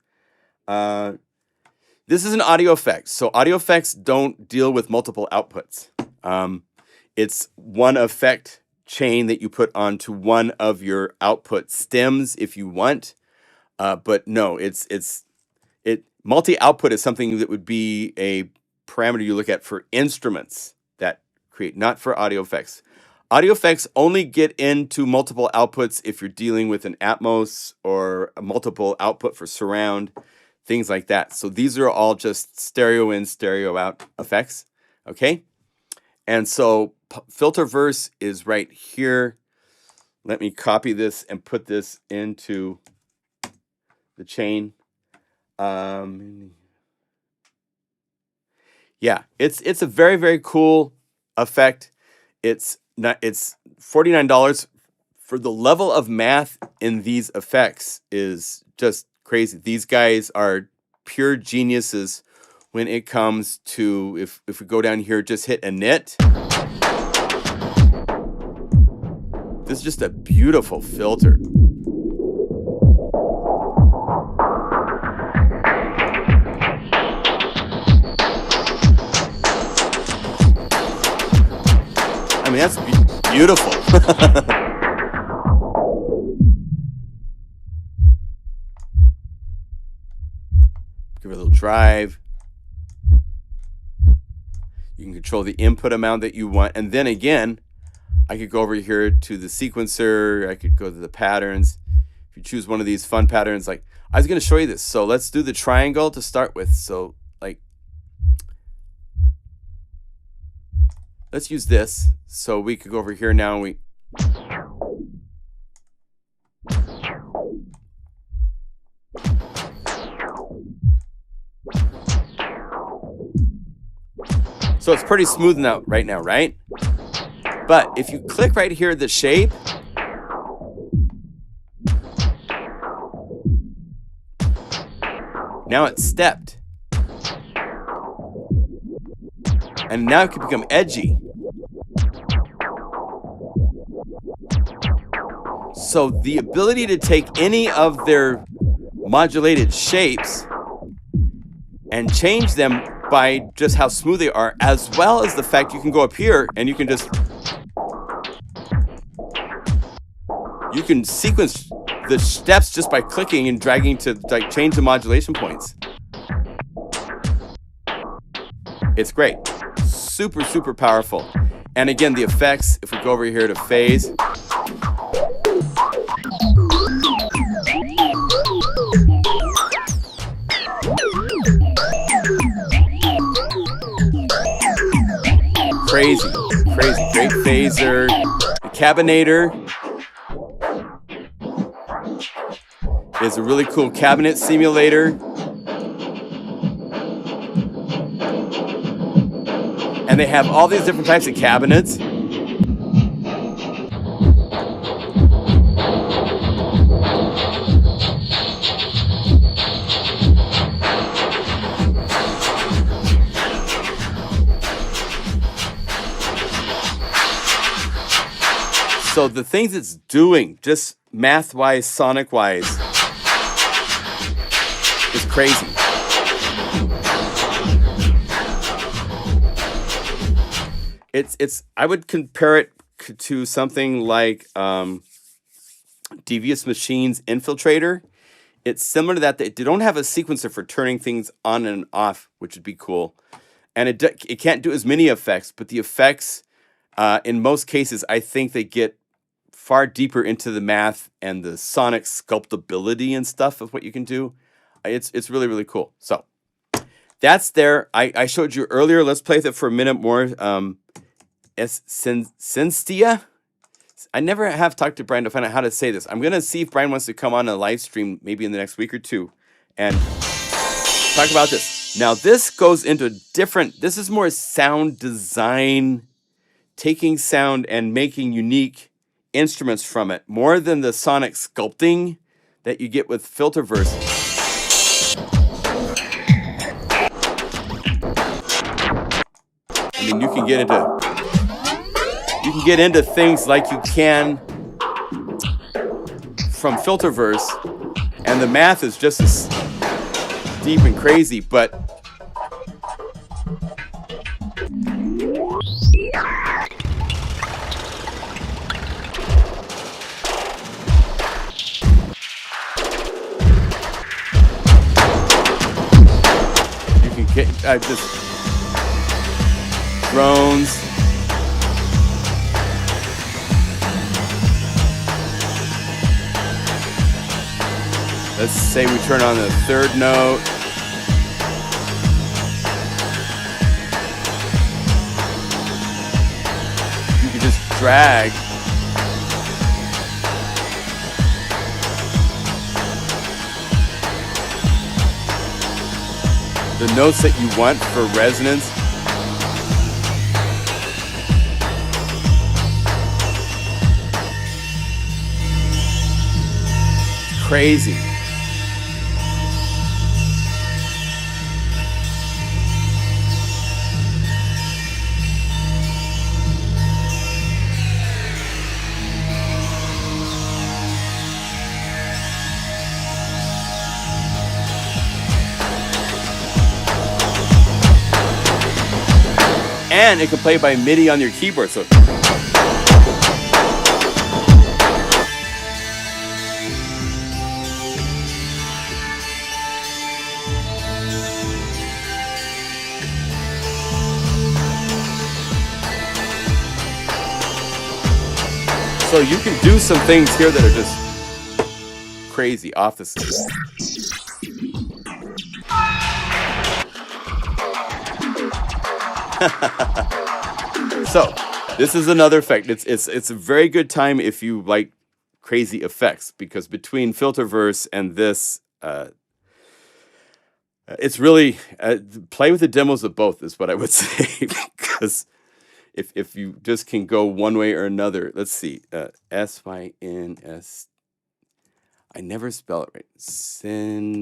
This is an audio effect. So audio effects don't deal with multiple outputs. It's one effect chain that you put onto one of your output stems if you want. But no, multi-output is something that would be a parameter you look at for instruments that create, not for audio effects. Audio effects only get into multiple outputs if you're dealing with an Atmos or a multiple output for surround, things like that. So these are all just stereo in, stereo out effects, okay? And so Filterverse is right here. Let me copy this and put this into the chain. Yeah, it's a very, very cool effect. It's $49 for the level of math in these effects is just crazy. These guys are pure geniuses when it comes to, if we go down here, just hit init. This is just a beautiful filter. I mean, that's beautiful. Give it a little drive. You can control the input amount that you want. And then again, I could go over here to the sequencer. I could go to the patterns. If you choose one of these fun patterns, like I was going to show you this. So let's do the triangle to start with. So like, let's use this. So we could go over here now and so it's pretty smooth now, right now, right? But if you click right here, the shape, now it's stepped. And now it can become edgy. So the ability to take any of their modulated shapes and change them by just how smooth they are, as well as the fact you can go up here and you can sequence the steps just by clicking and dragging to like change the modulation points. It's great. Super, super powerful. And again, the effects, if we go over here to phase, crazy, crazy, great phaser. The cabinator is a really cool cabinet simulator. And they have all these different types of cabinets. So the things it's doing, just math-wise, sonic-wise, is crazy. I would compare it to something like Devious Machine's Infiltrator. It's similar to that. They don't have a sequencer for turning things on and off, which would be cool. and it can't do as many effects, but the effects, in most cases, I think they get far deeper into the math and the sonic sculptability and stuff of what you can do. It's really, really cool. So that's there. I showed you earlier. Let's play with it for a minute more. Synesthesia. I never have talked to Brian to find out how to say this. I'm going to see if Brian wants to come on a live stream maybe in the next week or two and talk about this. Now, this goes into this is more sound design, taking sound and making unique instruments from it, more than the sonic sculpting that you get with Filterverse. I mean, you can get into things like you can from Filterverse, and the math is just as deep and crazy, but you can get just drones. Let's say we turn on the third note. You can just drag. The notes that you want for resonance. It's crazy. And it can play by MIDI on your keyboard. So you can do some things here that are just crazy off the scale. So this is another effect. It's a very good time if you like crazy effects, because between Filterverse and this, it's really play with the demos of both is what I would say, because if you just can go one way or another. Let's see, SYNS. I never spell it right. Synesthesia.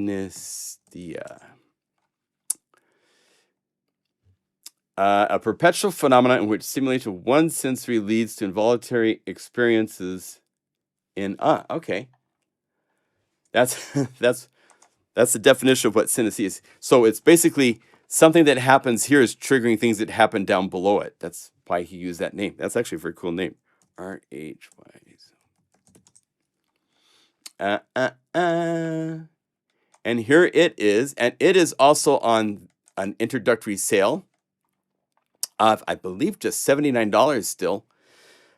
A perpetual phenomenon in which stimulation of one sensory leads to involuntary experiences in okay. That's the definition of what synesthesia is. So it's basically something that happens here is triggering things that happen down below it. That's why he used that name. That's actually a very cool name. RHY. And here it is, and it is also on an introductory sale of, I believe, just $79 still,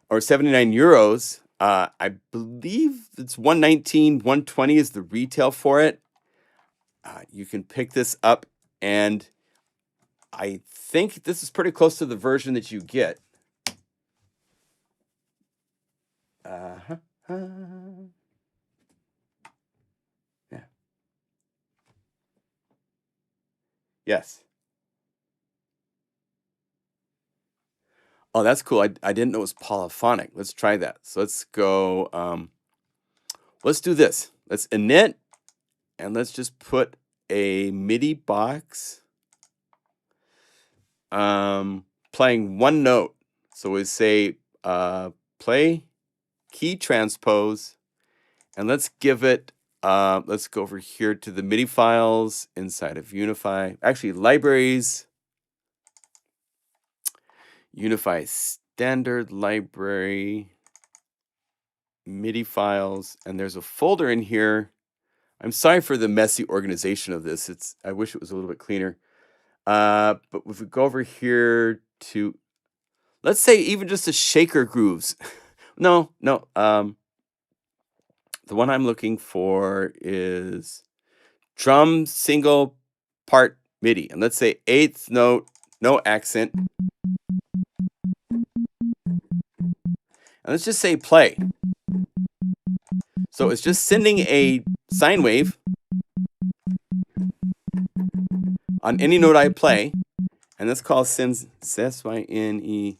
or 79 euros. I believe it's 119, 120 is the retail for it. You can pick this up, and I think this is pretty close to the version that you get. Yeah. Yes. Oh, that's cool. I didn't know it was polyphonic. Let's try that. So let's go. Let's do this. Let's init, and let's just put a MIDI box playing one note. So we say play key transpose, and let's give it, let's go over here to the MIDI files inside of Unify. Actually, libraries. Unify standard library, MIDI files, and there's a folder in here. I'm sorry for the messy organization of this. I wish it was a little bit cleaner. But if we go over here to, let's say even just the shaker grooves. No. The one I'm looking for is drum single part MIDI. And let's say 8th note, no accent. And let's just say play. So it's just sending a sine wave on any note I play. And let's call Synes, S-Y-N-E.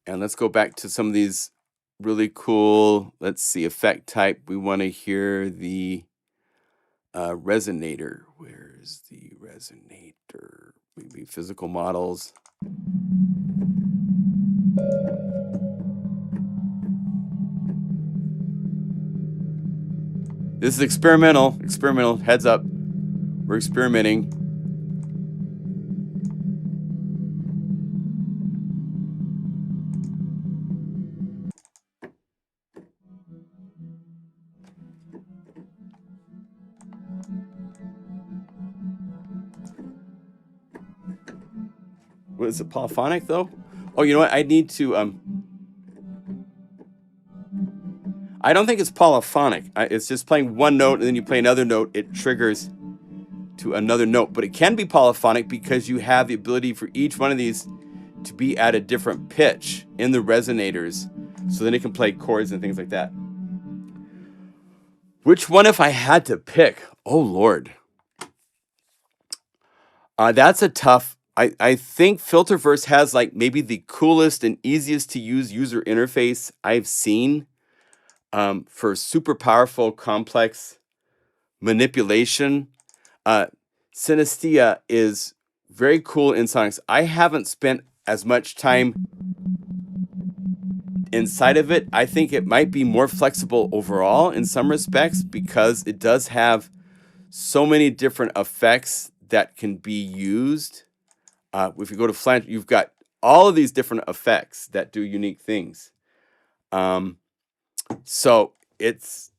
And let's go back to some of these really cool, let's see, effect type. We want to hear the resonator. Where's the resonator? Maybe physical models. This is experimental, heads up. We're experimenting. What is it, polyphonic though? Oh, you know what? I need to, I don't think it's polyphonic. It's just playing one note and then you play another note. It triggers to another note. But it can be polyphonic because you have the ability for each one of these to be at a different pitch in the resonators. So then it can play chords and things like that. Which one if I had to pick? Oh, Lord. That's a tough... I think Filterverse has like maybe the coolest and easiest to use user interface I've seen for super powerful, complex manipulation. Synesthesia is very cool in sonics. I haven't spent as much time inside of it. I think it might be more flexible overall in some respects because it does have so many different effects that can be used. If you go to flange, you've got all of these different effects that do unique things. So it's,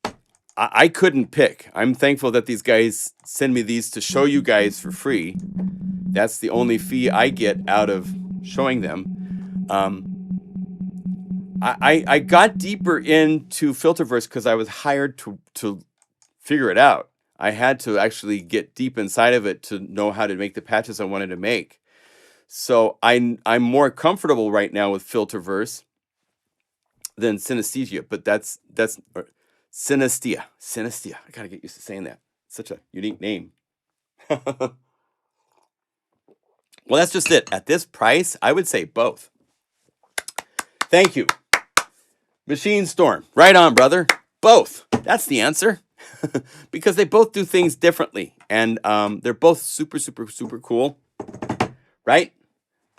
I couldn't pick. I'm thankful that these guys send me these to show you guys for free. That's the only fee I get out of showing them. I got deeper into Filterverse because I was hired to figure it out. I had to actually get deep inside of it to know how to make the patches I wanted to make. So I'm more comfortable right now with Filterverse than Synesthesia, but that's Synesthesia. I gotta get used to saying that. It's such a unique name. Well, that's just it. At this price, I would say both. Thank you. Machine Storm. Right on, brother. Both. That's the answer. Because they both do things differently. And they're both super, super, super cool. Right?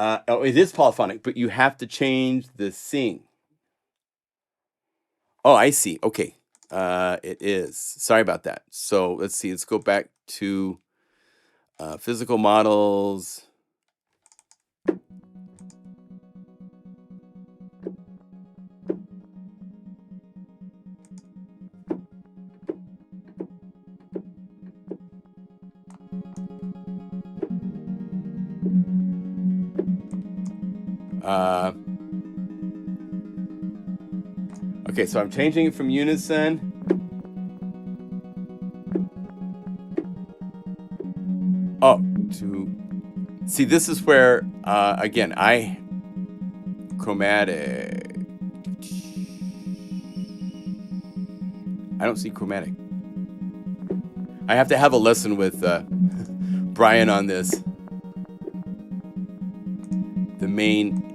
Oh, it is polyphonic, but you have to change the sing. Oh, I see. Okay. It is. Sorry about that. So let's see. Let's go back to physical models. Okay, so I'm changing it from unison. Oh, to see, this is where again chromatic. I don't see chromatic. I have to have a lesson with Brian on this. The main.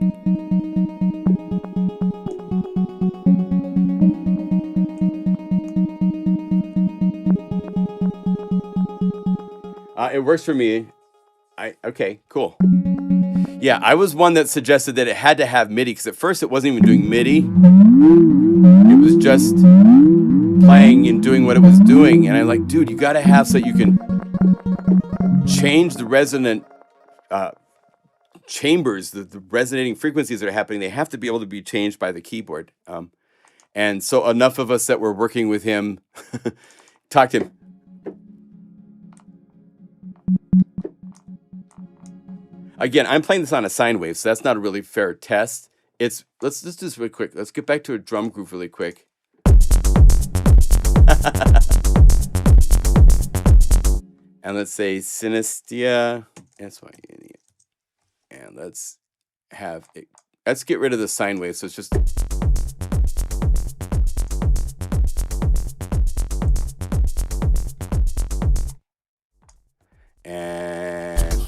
It works for me. Okay, cool. Yeah, I was one that suggested that it had to have MIDI because at first it wasn't even doing MIDI. It was just playing and doing what it was doing, and I'm like, dude, you got to have so you can change the resonant chambers, the resonating frequencies that are happening. They have to be able to be changed by the keyboard. And so enough of us that were working with him talked to him. Again, I'm playing this on a sine wave, so that's not a really fair test. Let's do this really quick. Let's get back to a drum groove really quick. And let's say Synesthesia. And let's have it. Let's get rid of the sine wave. So it's just. And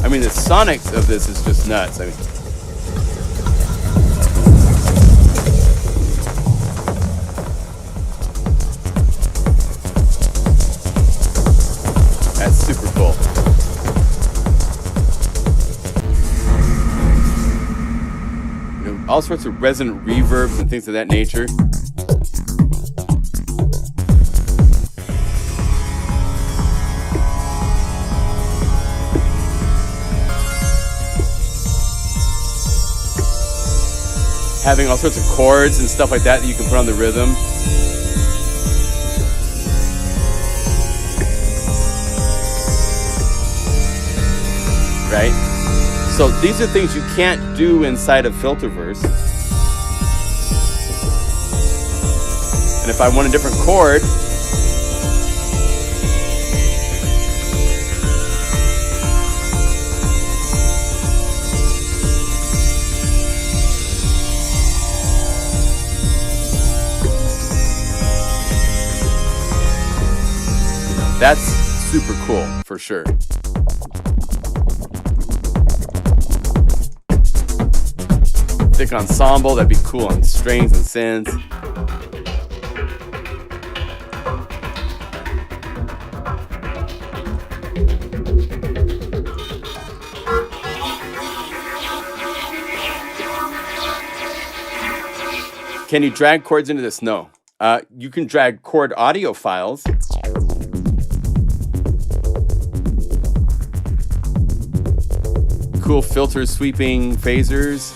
I mean, the sonics of this is just nuts. I mean, that's super cool. You know, all sorts of resonant reverbs and things of that nature. Having all sorts of chords and stuff like that you can put on the rhythm. Right? So these are things you can't do inside of Filterverse. And if I want a different chord, that's super cool for sure. Thick ensemble, that'd be cool on strings and synths. Can you drag chords into this? No. You can drag chord audio files. Cool filter sweeping phasers.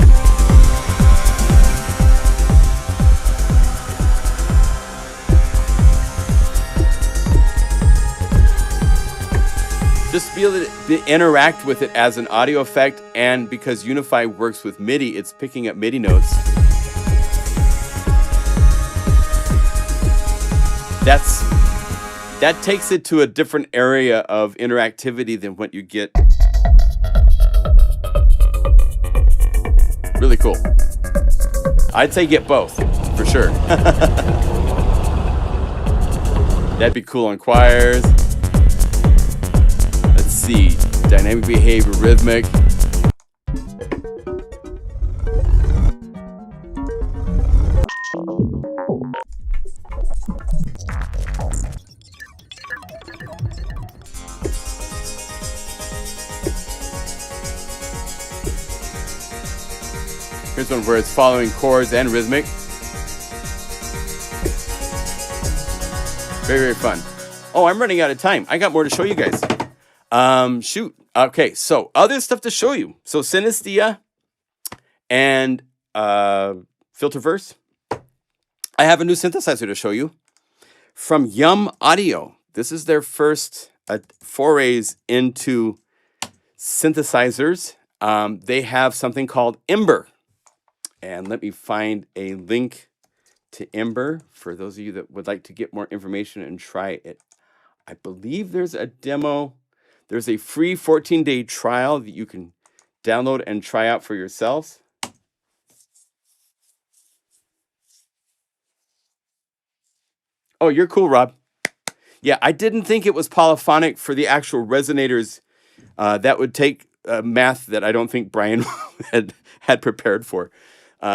Just to be able to interact with it as an audio effect, and because Unify works with MIDI, it's picking up MIDI notes. That takes it to a different area of interactivity than what you get. Really cool. I'd say get both, for sure. That'd be cool on choirs. Let's see. Dynamic behavior, rhythmic. Here's one where it's following chords and rhythmic. Very, very fun. Oh, I'm running out of time. I got more to show you guys. Shoot. Okay, so other stuff to show you. So Synesthesia and Filterverse. I have a new synthesizer to show you from Yamaha Audio. This is their first forays into synthesizers. They have something called Ember. And let me find a link to Ember for those of you that would like to get more information and try it. I believe there's a demo. There's a free 14-day trial that you can download and try out for yourselves. Oh, you're cool, Rob. Yeah, I didn't think it was polyphonic for the actual resonators. That would take math that I don't think Brian had prepared for.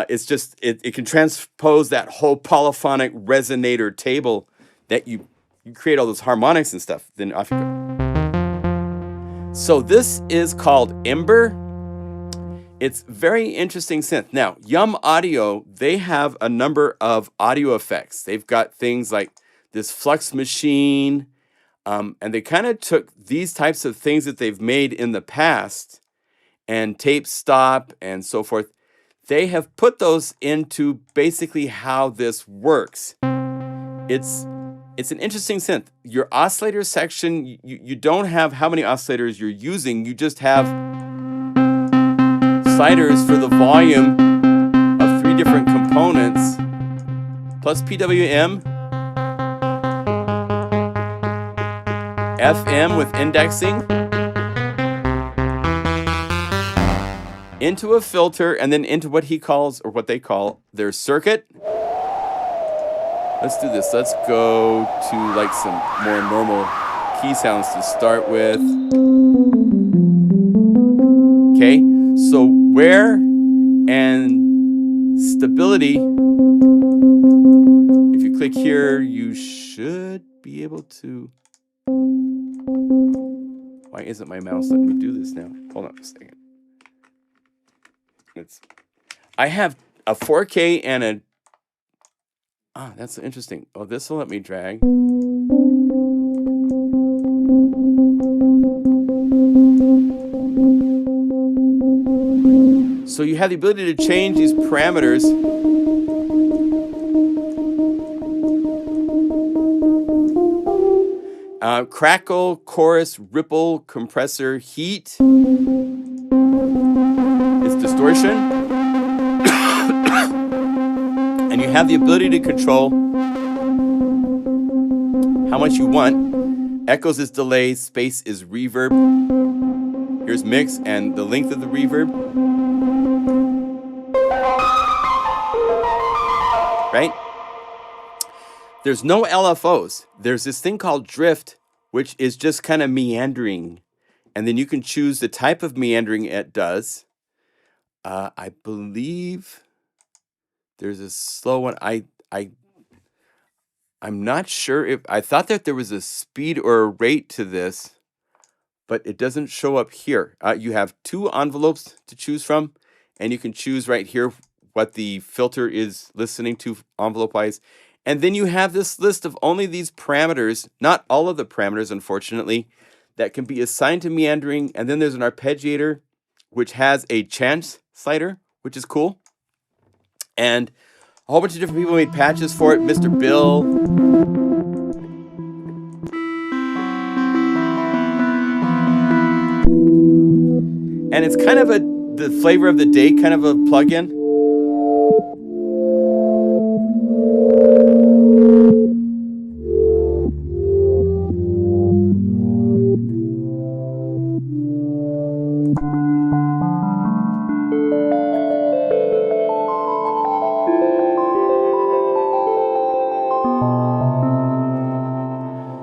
It's just, it can transpose that whole polyphonic resonator table that you create all those harmonics and stuff. Then off you go. So this is called Ember. It's very interesting synth. Now, Yamaha Audio, they have a number of audio effects. They've got things like this flux machine, and they kind of took these types of things that they've made in the past and tape stop and so forth. They have put those into basically how this works. It's it's an interesting synth. Your oscillator section, you don't have how many oscillators you're using. You just have sliders for the volume of 3 different components, plus PWM, FM with indexing, into a filter, and then into what he calls, or what they call, their circuit. Let's do this. Let's go to like some more normal key sounds to start with. Okay, so wear and stability. If you click here, you should be able to. Why isn't my mouse letting me do this now? Hold on a second. I have a 4K and a. Ah, that's interesting. Oh, this will let me drag. So you have the ability to change these parameters. Crackle, chorus, ripple, compressor, heat. It's distortion. And you have the ability to control how much you want. Echoes is delay, space is reverb. Here's mix and the length of the reverb. Right? There's no LFOs. There's this thing called drift, which is just kind of meandering. And then you can choose the type of meandering it does. I believe there's a slow one. I'm not sure if I thought that there was a speed or a rate to this, but it doesn't show up here. You have 2 envelopes to choose from, and you can choose right here what the filter is listening to envelope-wise. And then you have this list of only these parameters, not all of the parameters, unfortunately, that can be assigned to meandering. And then there's an arpeggiator, which has a chance slider, which is cool. And a whole bunch of different people made patches for it. Mr. Bill. And it's kind of the flavor of the day kind of a plugin.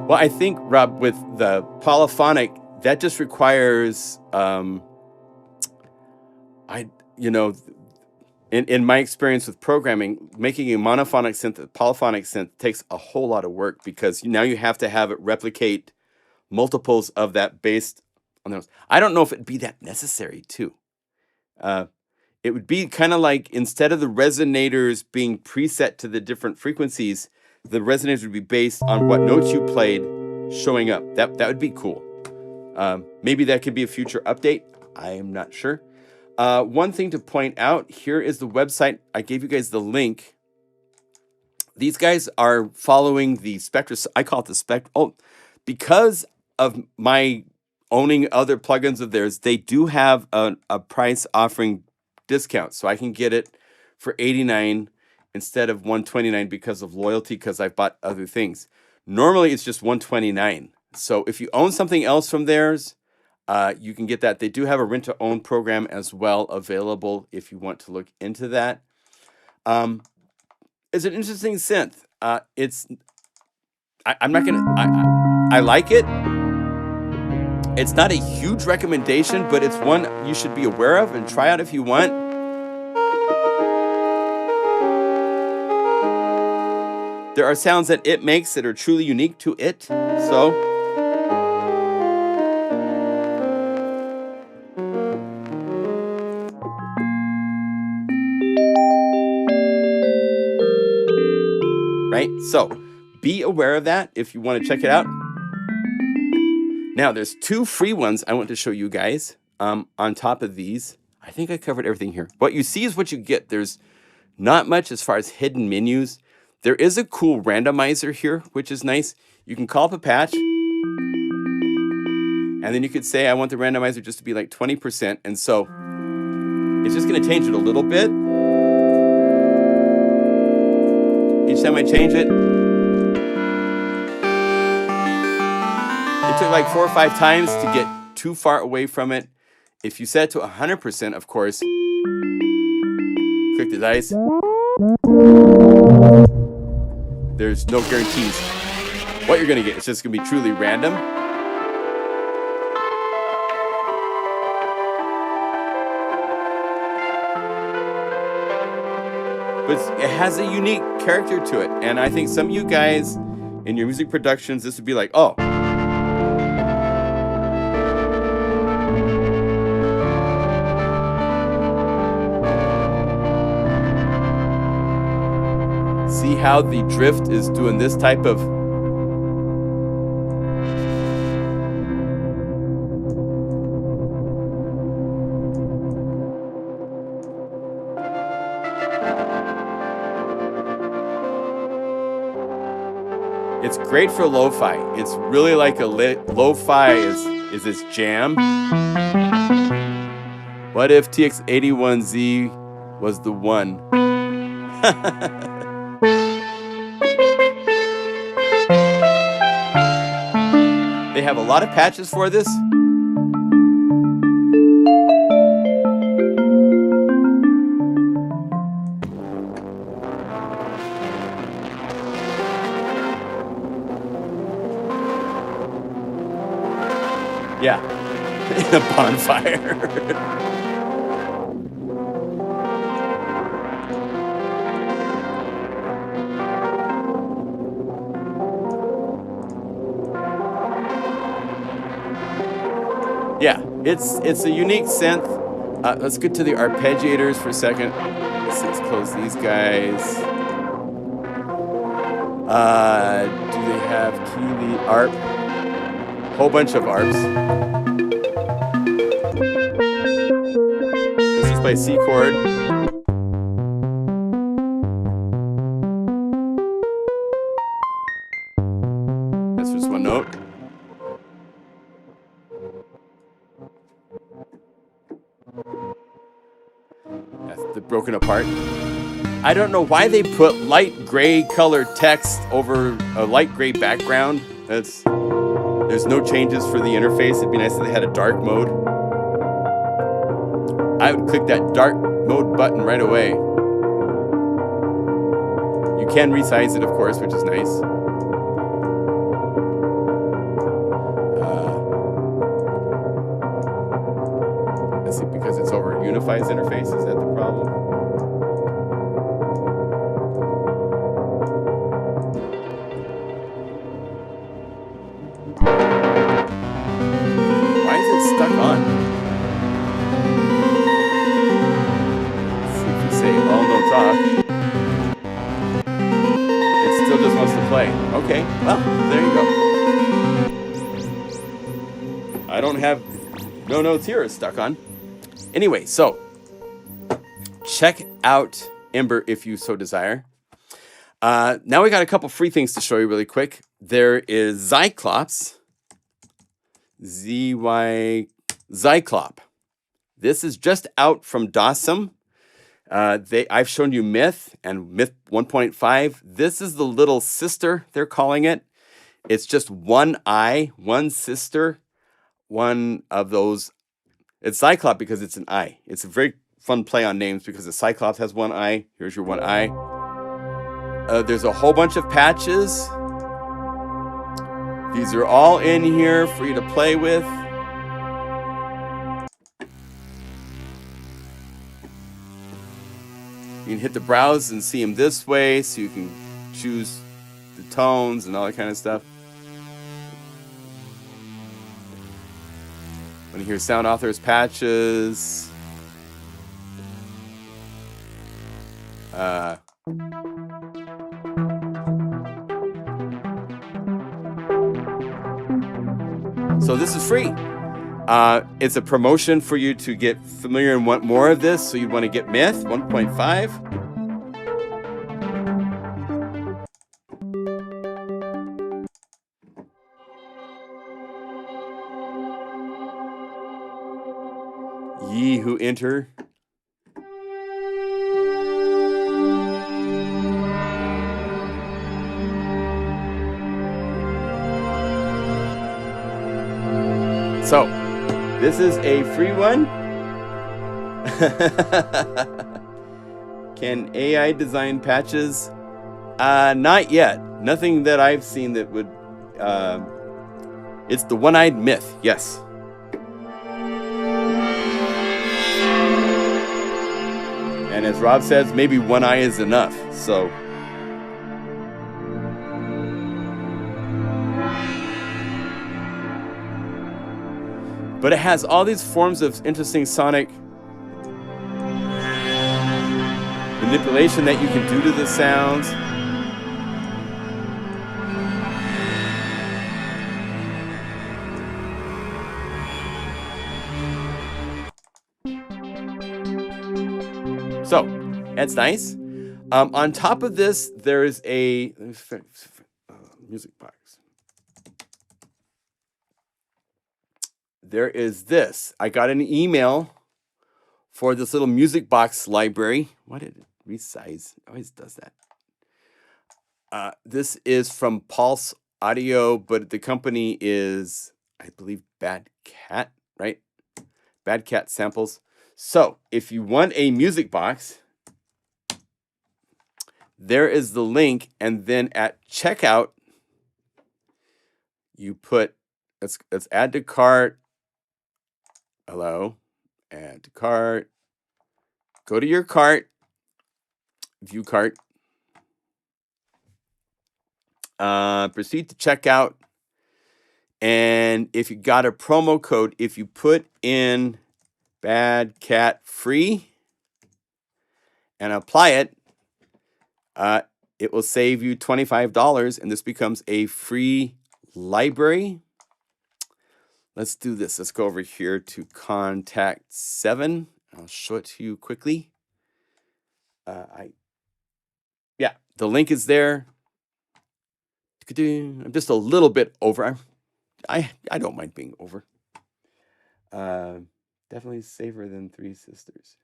Well, I think, Rob, with the polyphonic, that just requires, in my experience with programming, making a monophonic synth, a polyphonic synth takes a whole lot of work because now you have to have it replicate multiples of that based on those. I don't know if it'd be that necessary too. It would be kind of like instead of the resonators being preset to the different frequencies, the resonators would be based on what notes you played showing up. That would be cool. Maybe that could be a future update. I am not sure. One thing to point out, here is the website. I gave you guys the link. These guys are following the Spectra. I call it the Spectra. Oh, because of my owning other plugins of theirs, they do have a price offering discount. So I can get it for $89 instead of $129 because of loyalty, because I've bought other things. Normally, it's just $129. So if you own something else from theirs, you can get that. They do have a rent-to-own program as well available if you want to look into that. It's an interesting synth. I like it. It's not a huge recommendation, but it's one you should be aware of and try out if you want. There are sounds that it makes that are truly unique to it. So right? So be aware of that if you want to check it out. Now, there's 2 free ones I want to show you guys on top of these. I think I covered everything here. What you see is what you get. There's not much as far as hidden menus. There is a cool randomizer here, which is nice. You can call up a patch, and then you could say, I want the randomizer just to be like 20%. And so it's just going to change it a little bit. Each time I change it, it took like 4 or 5 times to get too far away from it. If you set it to 100%, of course, click the dice. There's no guarantees what you're going to get. It's just going to be truly random. But it has a unique character to it. And I think some of you guys in your music productions, this would be like, oh. See how the drift is doing this type of It's great for lo-fi. It's really like a lo-fi is this jam. What if TX81Z was the one? They have a lot of patches for this. Yeah, in a bonfire. Yeah, it's a unique synth. Let's get to the arpeggiators for a second. Let's close these guys. Do they have key lead ARP? Whole bunch of ARPs. Let's just play C chord. That's just one note. That's the broken apart. I don't know why they put light gray colored text over a light gray background. There's no changes for the interface. It'd be nice if they had a dark mode. I would click that dark mode button right away. You can resize it, of course, which is nice. Let's see, because it's over Unify's interface, is that the problem? Stuck on. Let's see if you say all no talk. It still just wants to play. Okay, well, there you go. I don't have no notes here it's stuck on. Anyway, so check out Ember if you so desire. Now we got a couple free things to show you really quick. There is ZYKLOPs. ZYKLOP. This is just out from Dawesome. I've shown you Myth and Myth 1.5. This is the little sister, they're calling it. It's just one eye, one sister, one of those. It's ZYKLOP because it's an eye. It's a very fun play on names because the Cyclops has one eye. Here's your one eye. There's a whole bunch of patches. These are all in here for you to play with. You can hit the browse and see them this way, so you can choose the tones and all that kind of stuff. When you hear Sound Authors patches. So this is free. It's a promotion for you to get familiar and want more of this. So you want to get Myth 1.5. you enter. So, this is a free one. Can AI design patches? Not yet. Nothing that I've seen that would... it's the one-eyed myth, yes. And as Rob says, maybe one eye is enough, so... But it has all these forms of interesting sonic manipulation that you can do to the sounds. So, that's nice. On top of this, there is a music box. There is this. I got an email for this little music box library. Why did it resize? It always does that. This is from Pulse Audio, but the company is, I believe, Bad Cat, right? Bad Cat Samples. So, if you want a music box, there is the link, and then at checkout, you put, let's add to cart. Hello, add to cart. Go to your cart, view cart. Proceed to checkout. And if you got a promo code, if you put in Bad Cat Free and apply it, it will save you $25, and this becomes a free library. Let's do this. Let's go over here to Contact 7. I'll show it to you quickly. Yeah, the link is there. I'm just a little bit over. I don't mind being over. Definitely safer than Three Sisters.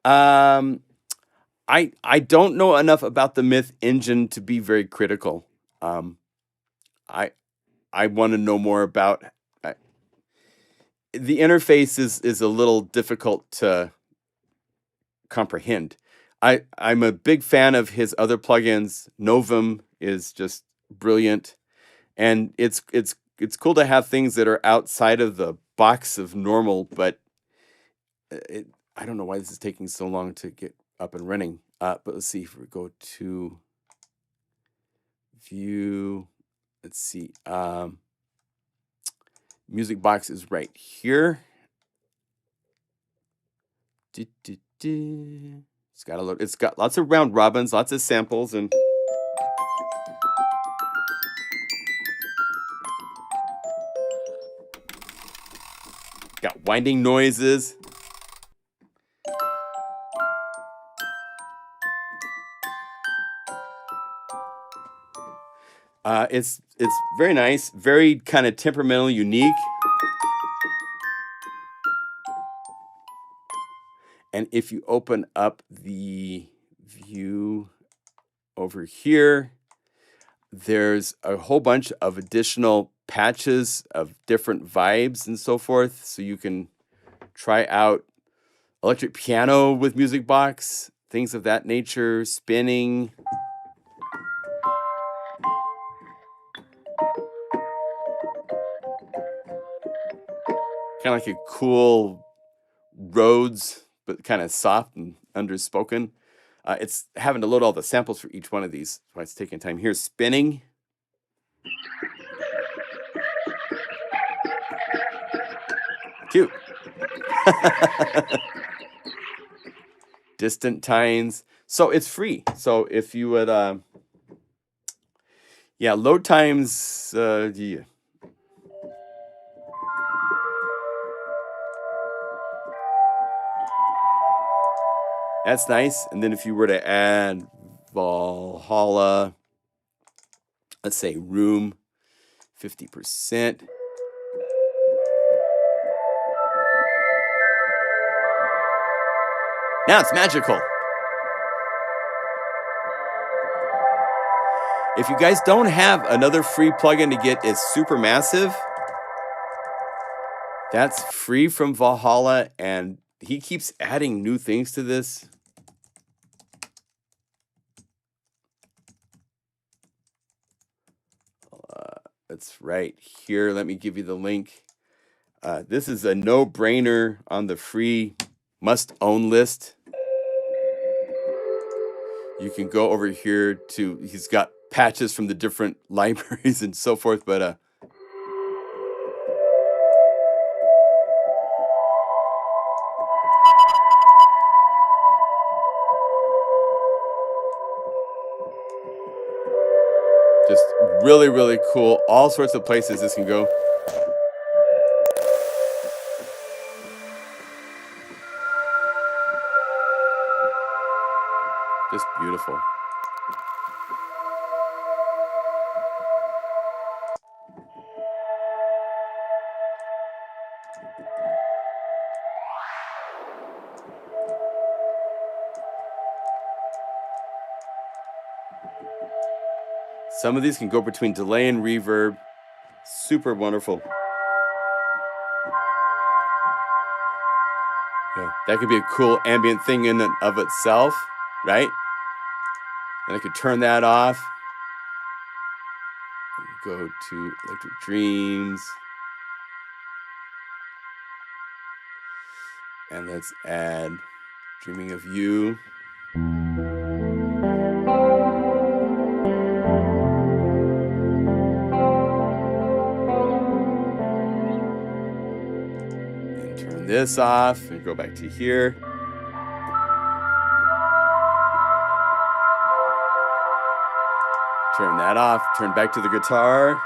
I don't know enough about the Myth engine to be very critical. I want to know more about the interface is a little difficult to comprehend. I'm a big fan of his other plugins. Novum is just brilliant, and it's cool to have things that are outside of the box of normal. But I don't know why this is taking so long to get up and running. But let's see if we go to view. Let's see. Music box is right here. It's got a load. It's got lots of round robins, lots of samples, and got winding noises. It's very nice, very kind of temperamental, unique. And if you open up the view over here, there's a whole bunch of additional patches of different vibes and so forth. So you can try out electric piano with music box, things of that nature, spinning. Kind of like a cool Rhodes, but kind of soft and underspoken. It's having to load all the samples for each one of these. That's why it's taking time. Here's spinning. Cute. Distant tines. So it's free. So if you would, yeah, load times, yeah. That's nice. And then if you were to add Valhalla, let's say room 50%. Now it's magical. If you guys don't have another free plugin to get, is Supermassive. That's free from Valhalla, and he keeps adding new things to this. That's right here. Let me give you the link. This is a no-brainer on the free must-own list. You can go over here to, he's got patches from the different libraries and so forth, but just really, really cool. All sorts of places this can go. Just beautiful. Some of these can go between delay and reverb. Super wonderful. Yeah, that could be a cool ambient thing in and of itself, right? And I could turn that off. Go to Electric Dreams. And let's add Dreaming of You. And turn this off and go back to here. Turn that off, turn back to the guitar.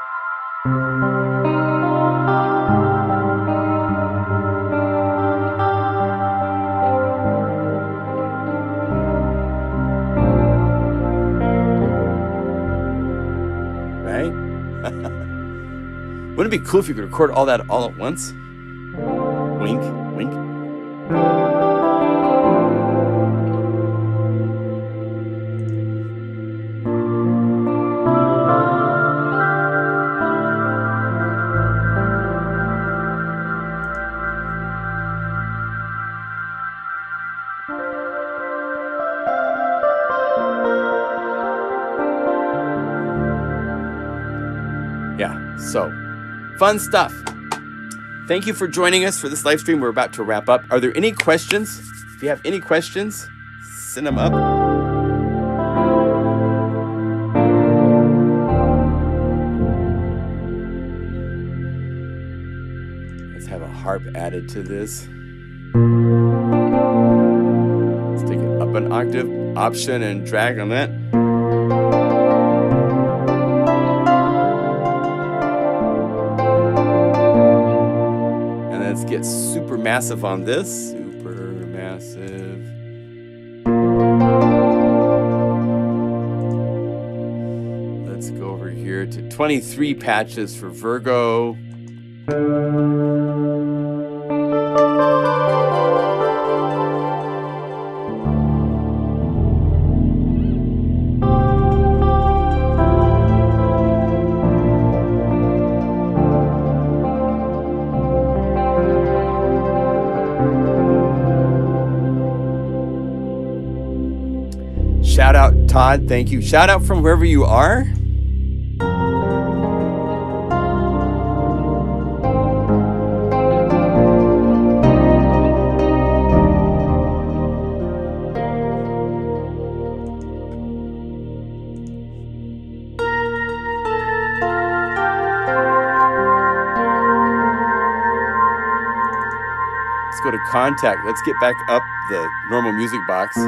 Right? Wouldn't it be cool if you could record all that all at once? Wink, wink. So, fun stuff. Thank you for joining us for this live stream. We're about to wrap up. Are there any questions? If you have any questions, send them up. Let's have a harp added to this. Let's take it up an octave, option, and drag on that. Let's get super massive on this. Super massive. Let's go over here to 23 patches for Virgo. Shout out, Todd. Thank you. Shout out from wherever you are. Let's go to contact. Let's get back up the normal music box.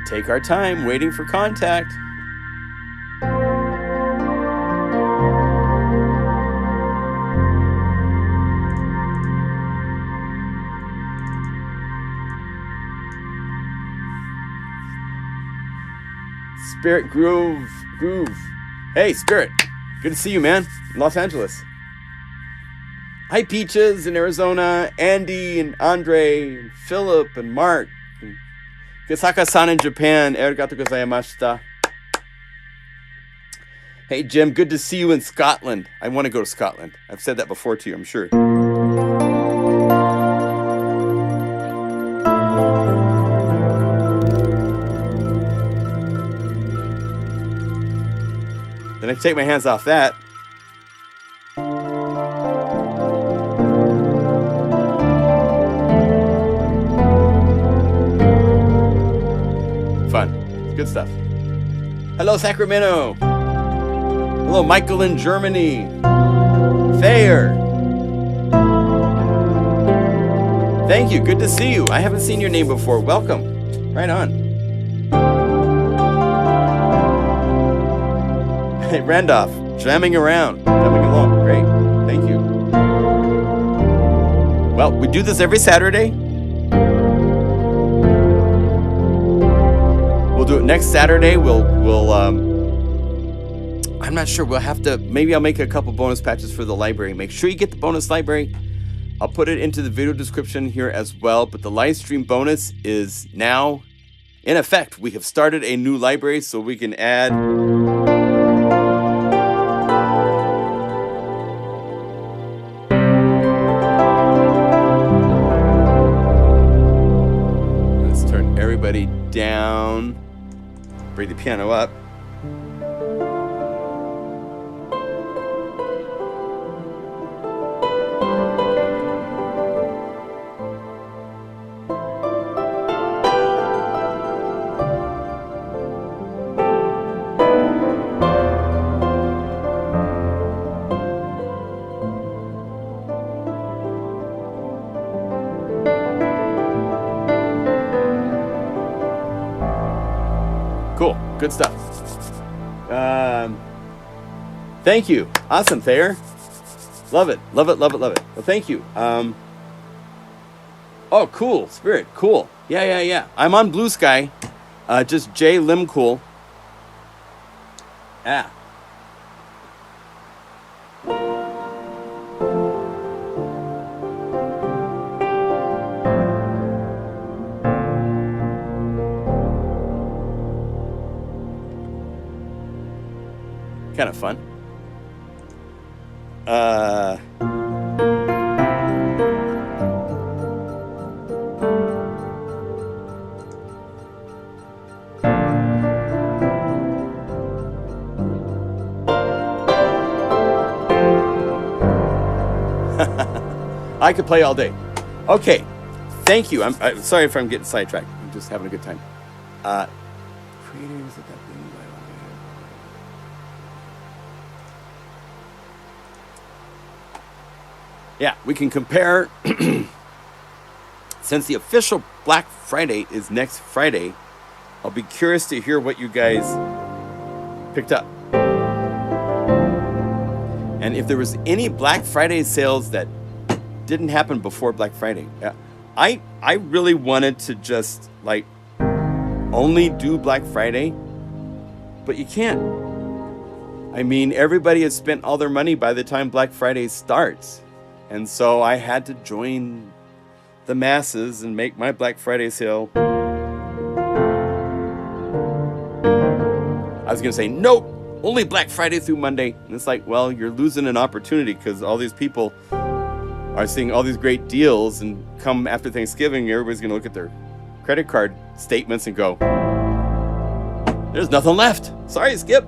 Take our time waiting for contact. Spirit Groove. Hey, Spirit. Good to see you, man. In Los Angeles. Hi, Peaches in Arizona. Andy and Andre and Philip and Mark. Kisaka-san in Japan. Arigatou gozaimashita. Hey, Jim. Good to see you in Scotland. I want to go to Scotland. I've said that before to you, I'm sure. Then I take my hands off that. Fun. Good stuff. Hello, Sacramento. Hello, Michael in Germany. Thayer. Thank you. Good to see you. I haven't seen your name before. Welcome. Right on. Hey, Randolph, jamming around, coming along. Great. Thank you. Well, we do this every Saturday. We'll do it next Saturday. I'm not sure. We'll have to, maybe I'll make a couple bonus patches for the library. Make sure you get the bonus library. I'll put it into the video description here as well. But the live stream bonus is now in effect. We have started a new library so we can add. Everybody down, bring the piano up. Good stuff. Thank you. Awesome, Thayer. Love it. Love it, love it, love it. Well, thank you. Oh, cool. Spirit. Cool. Yeah. I'm on Blue Sky. Just J Lehmkuhl. Yeah. Kind of fun. I could play all day. Okay. Thank you. I'm sorry if I'm getting sidetracked. I'm just having a good time. Creators of that thing. Yeah, we can compare. Since the official Black Friday is next Friday, I'll be curious to hear what you guys picked up. And if there was any Black Friday sales that didn't happen before Black Friday. I really wanted to just like only do Black Friday, but you can't. I mean, everybody has spent all their money by the time Black Friday starts. And so I had to join the masses and make my Black Friday sale. I was going to say, nope, only Black Friday through Monday. And it's like, well, you're losing an opportunity because all these people are seeing all these great deals, and come after Thanksgiving, everybody's going to look at their credit card statements and go, there's nothing left. Sorry, Skip.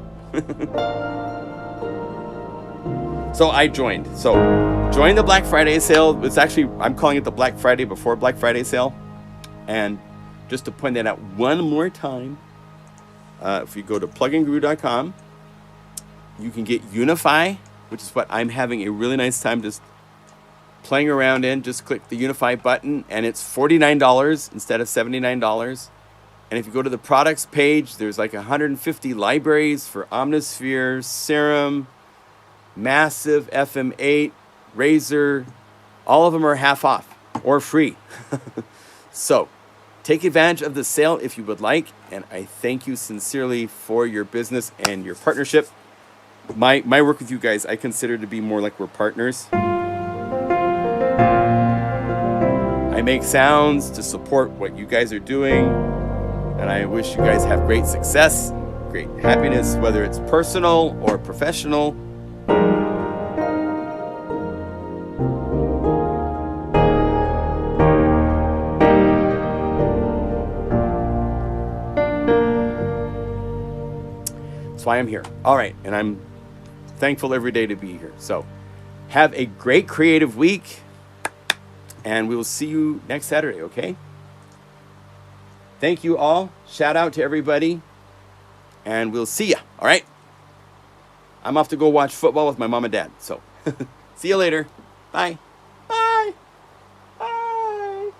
So I joined. So join the Black Friday sale. It's actually, I'm calling it the Black Friday before Black Friday sale. And just to point that out one more time, if you go to pluginguru.com, you can get Unify, which is what I'm having a really nice time just playing around in. Just click the Unify button, and it's $49 instead of $79. And if you go to the products page, there's like 150 libraries for Omnisphere, Serum, Massive, FM8, Razor. All of them are half off or free. So take advantage of the sale if you would like. And I thank you sincerely for your business and your partnership. My work with you guys, I consider to be more like we're partners. I make sounds to support what you guys are doing. And I wish you guys have great success, great happiness, whether it's personal or professional. That's why I'm here. All right, and I'm thankful every day to be here. So have a great creative week, and we will see you next Saturday, okay? Thank you all. Shout out to everybody, and we'll see ya, all right? I'm off to go watch football with my mom and dad, so see you later. Bye. Bye. Bye.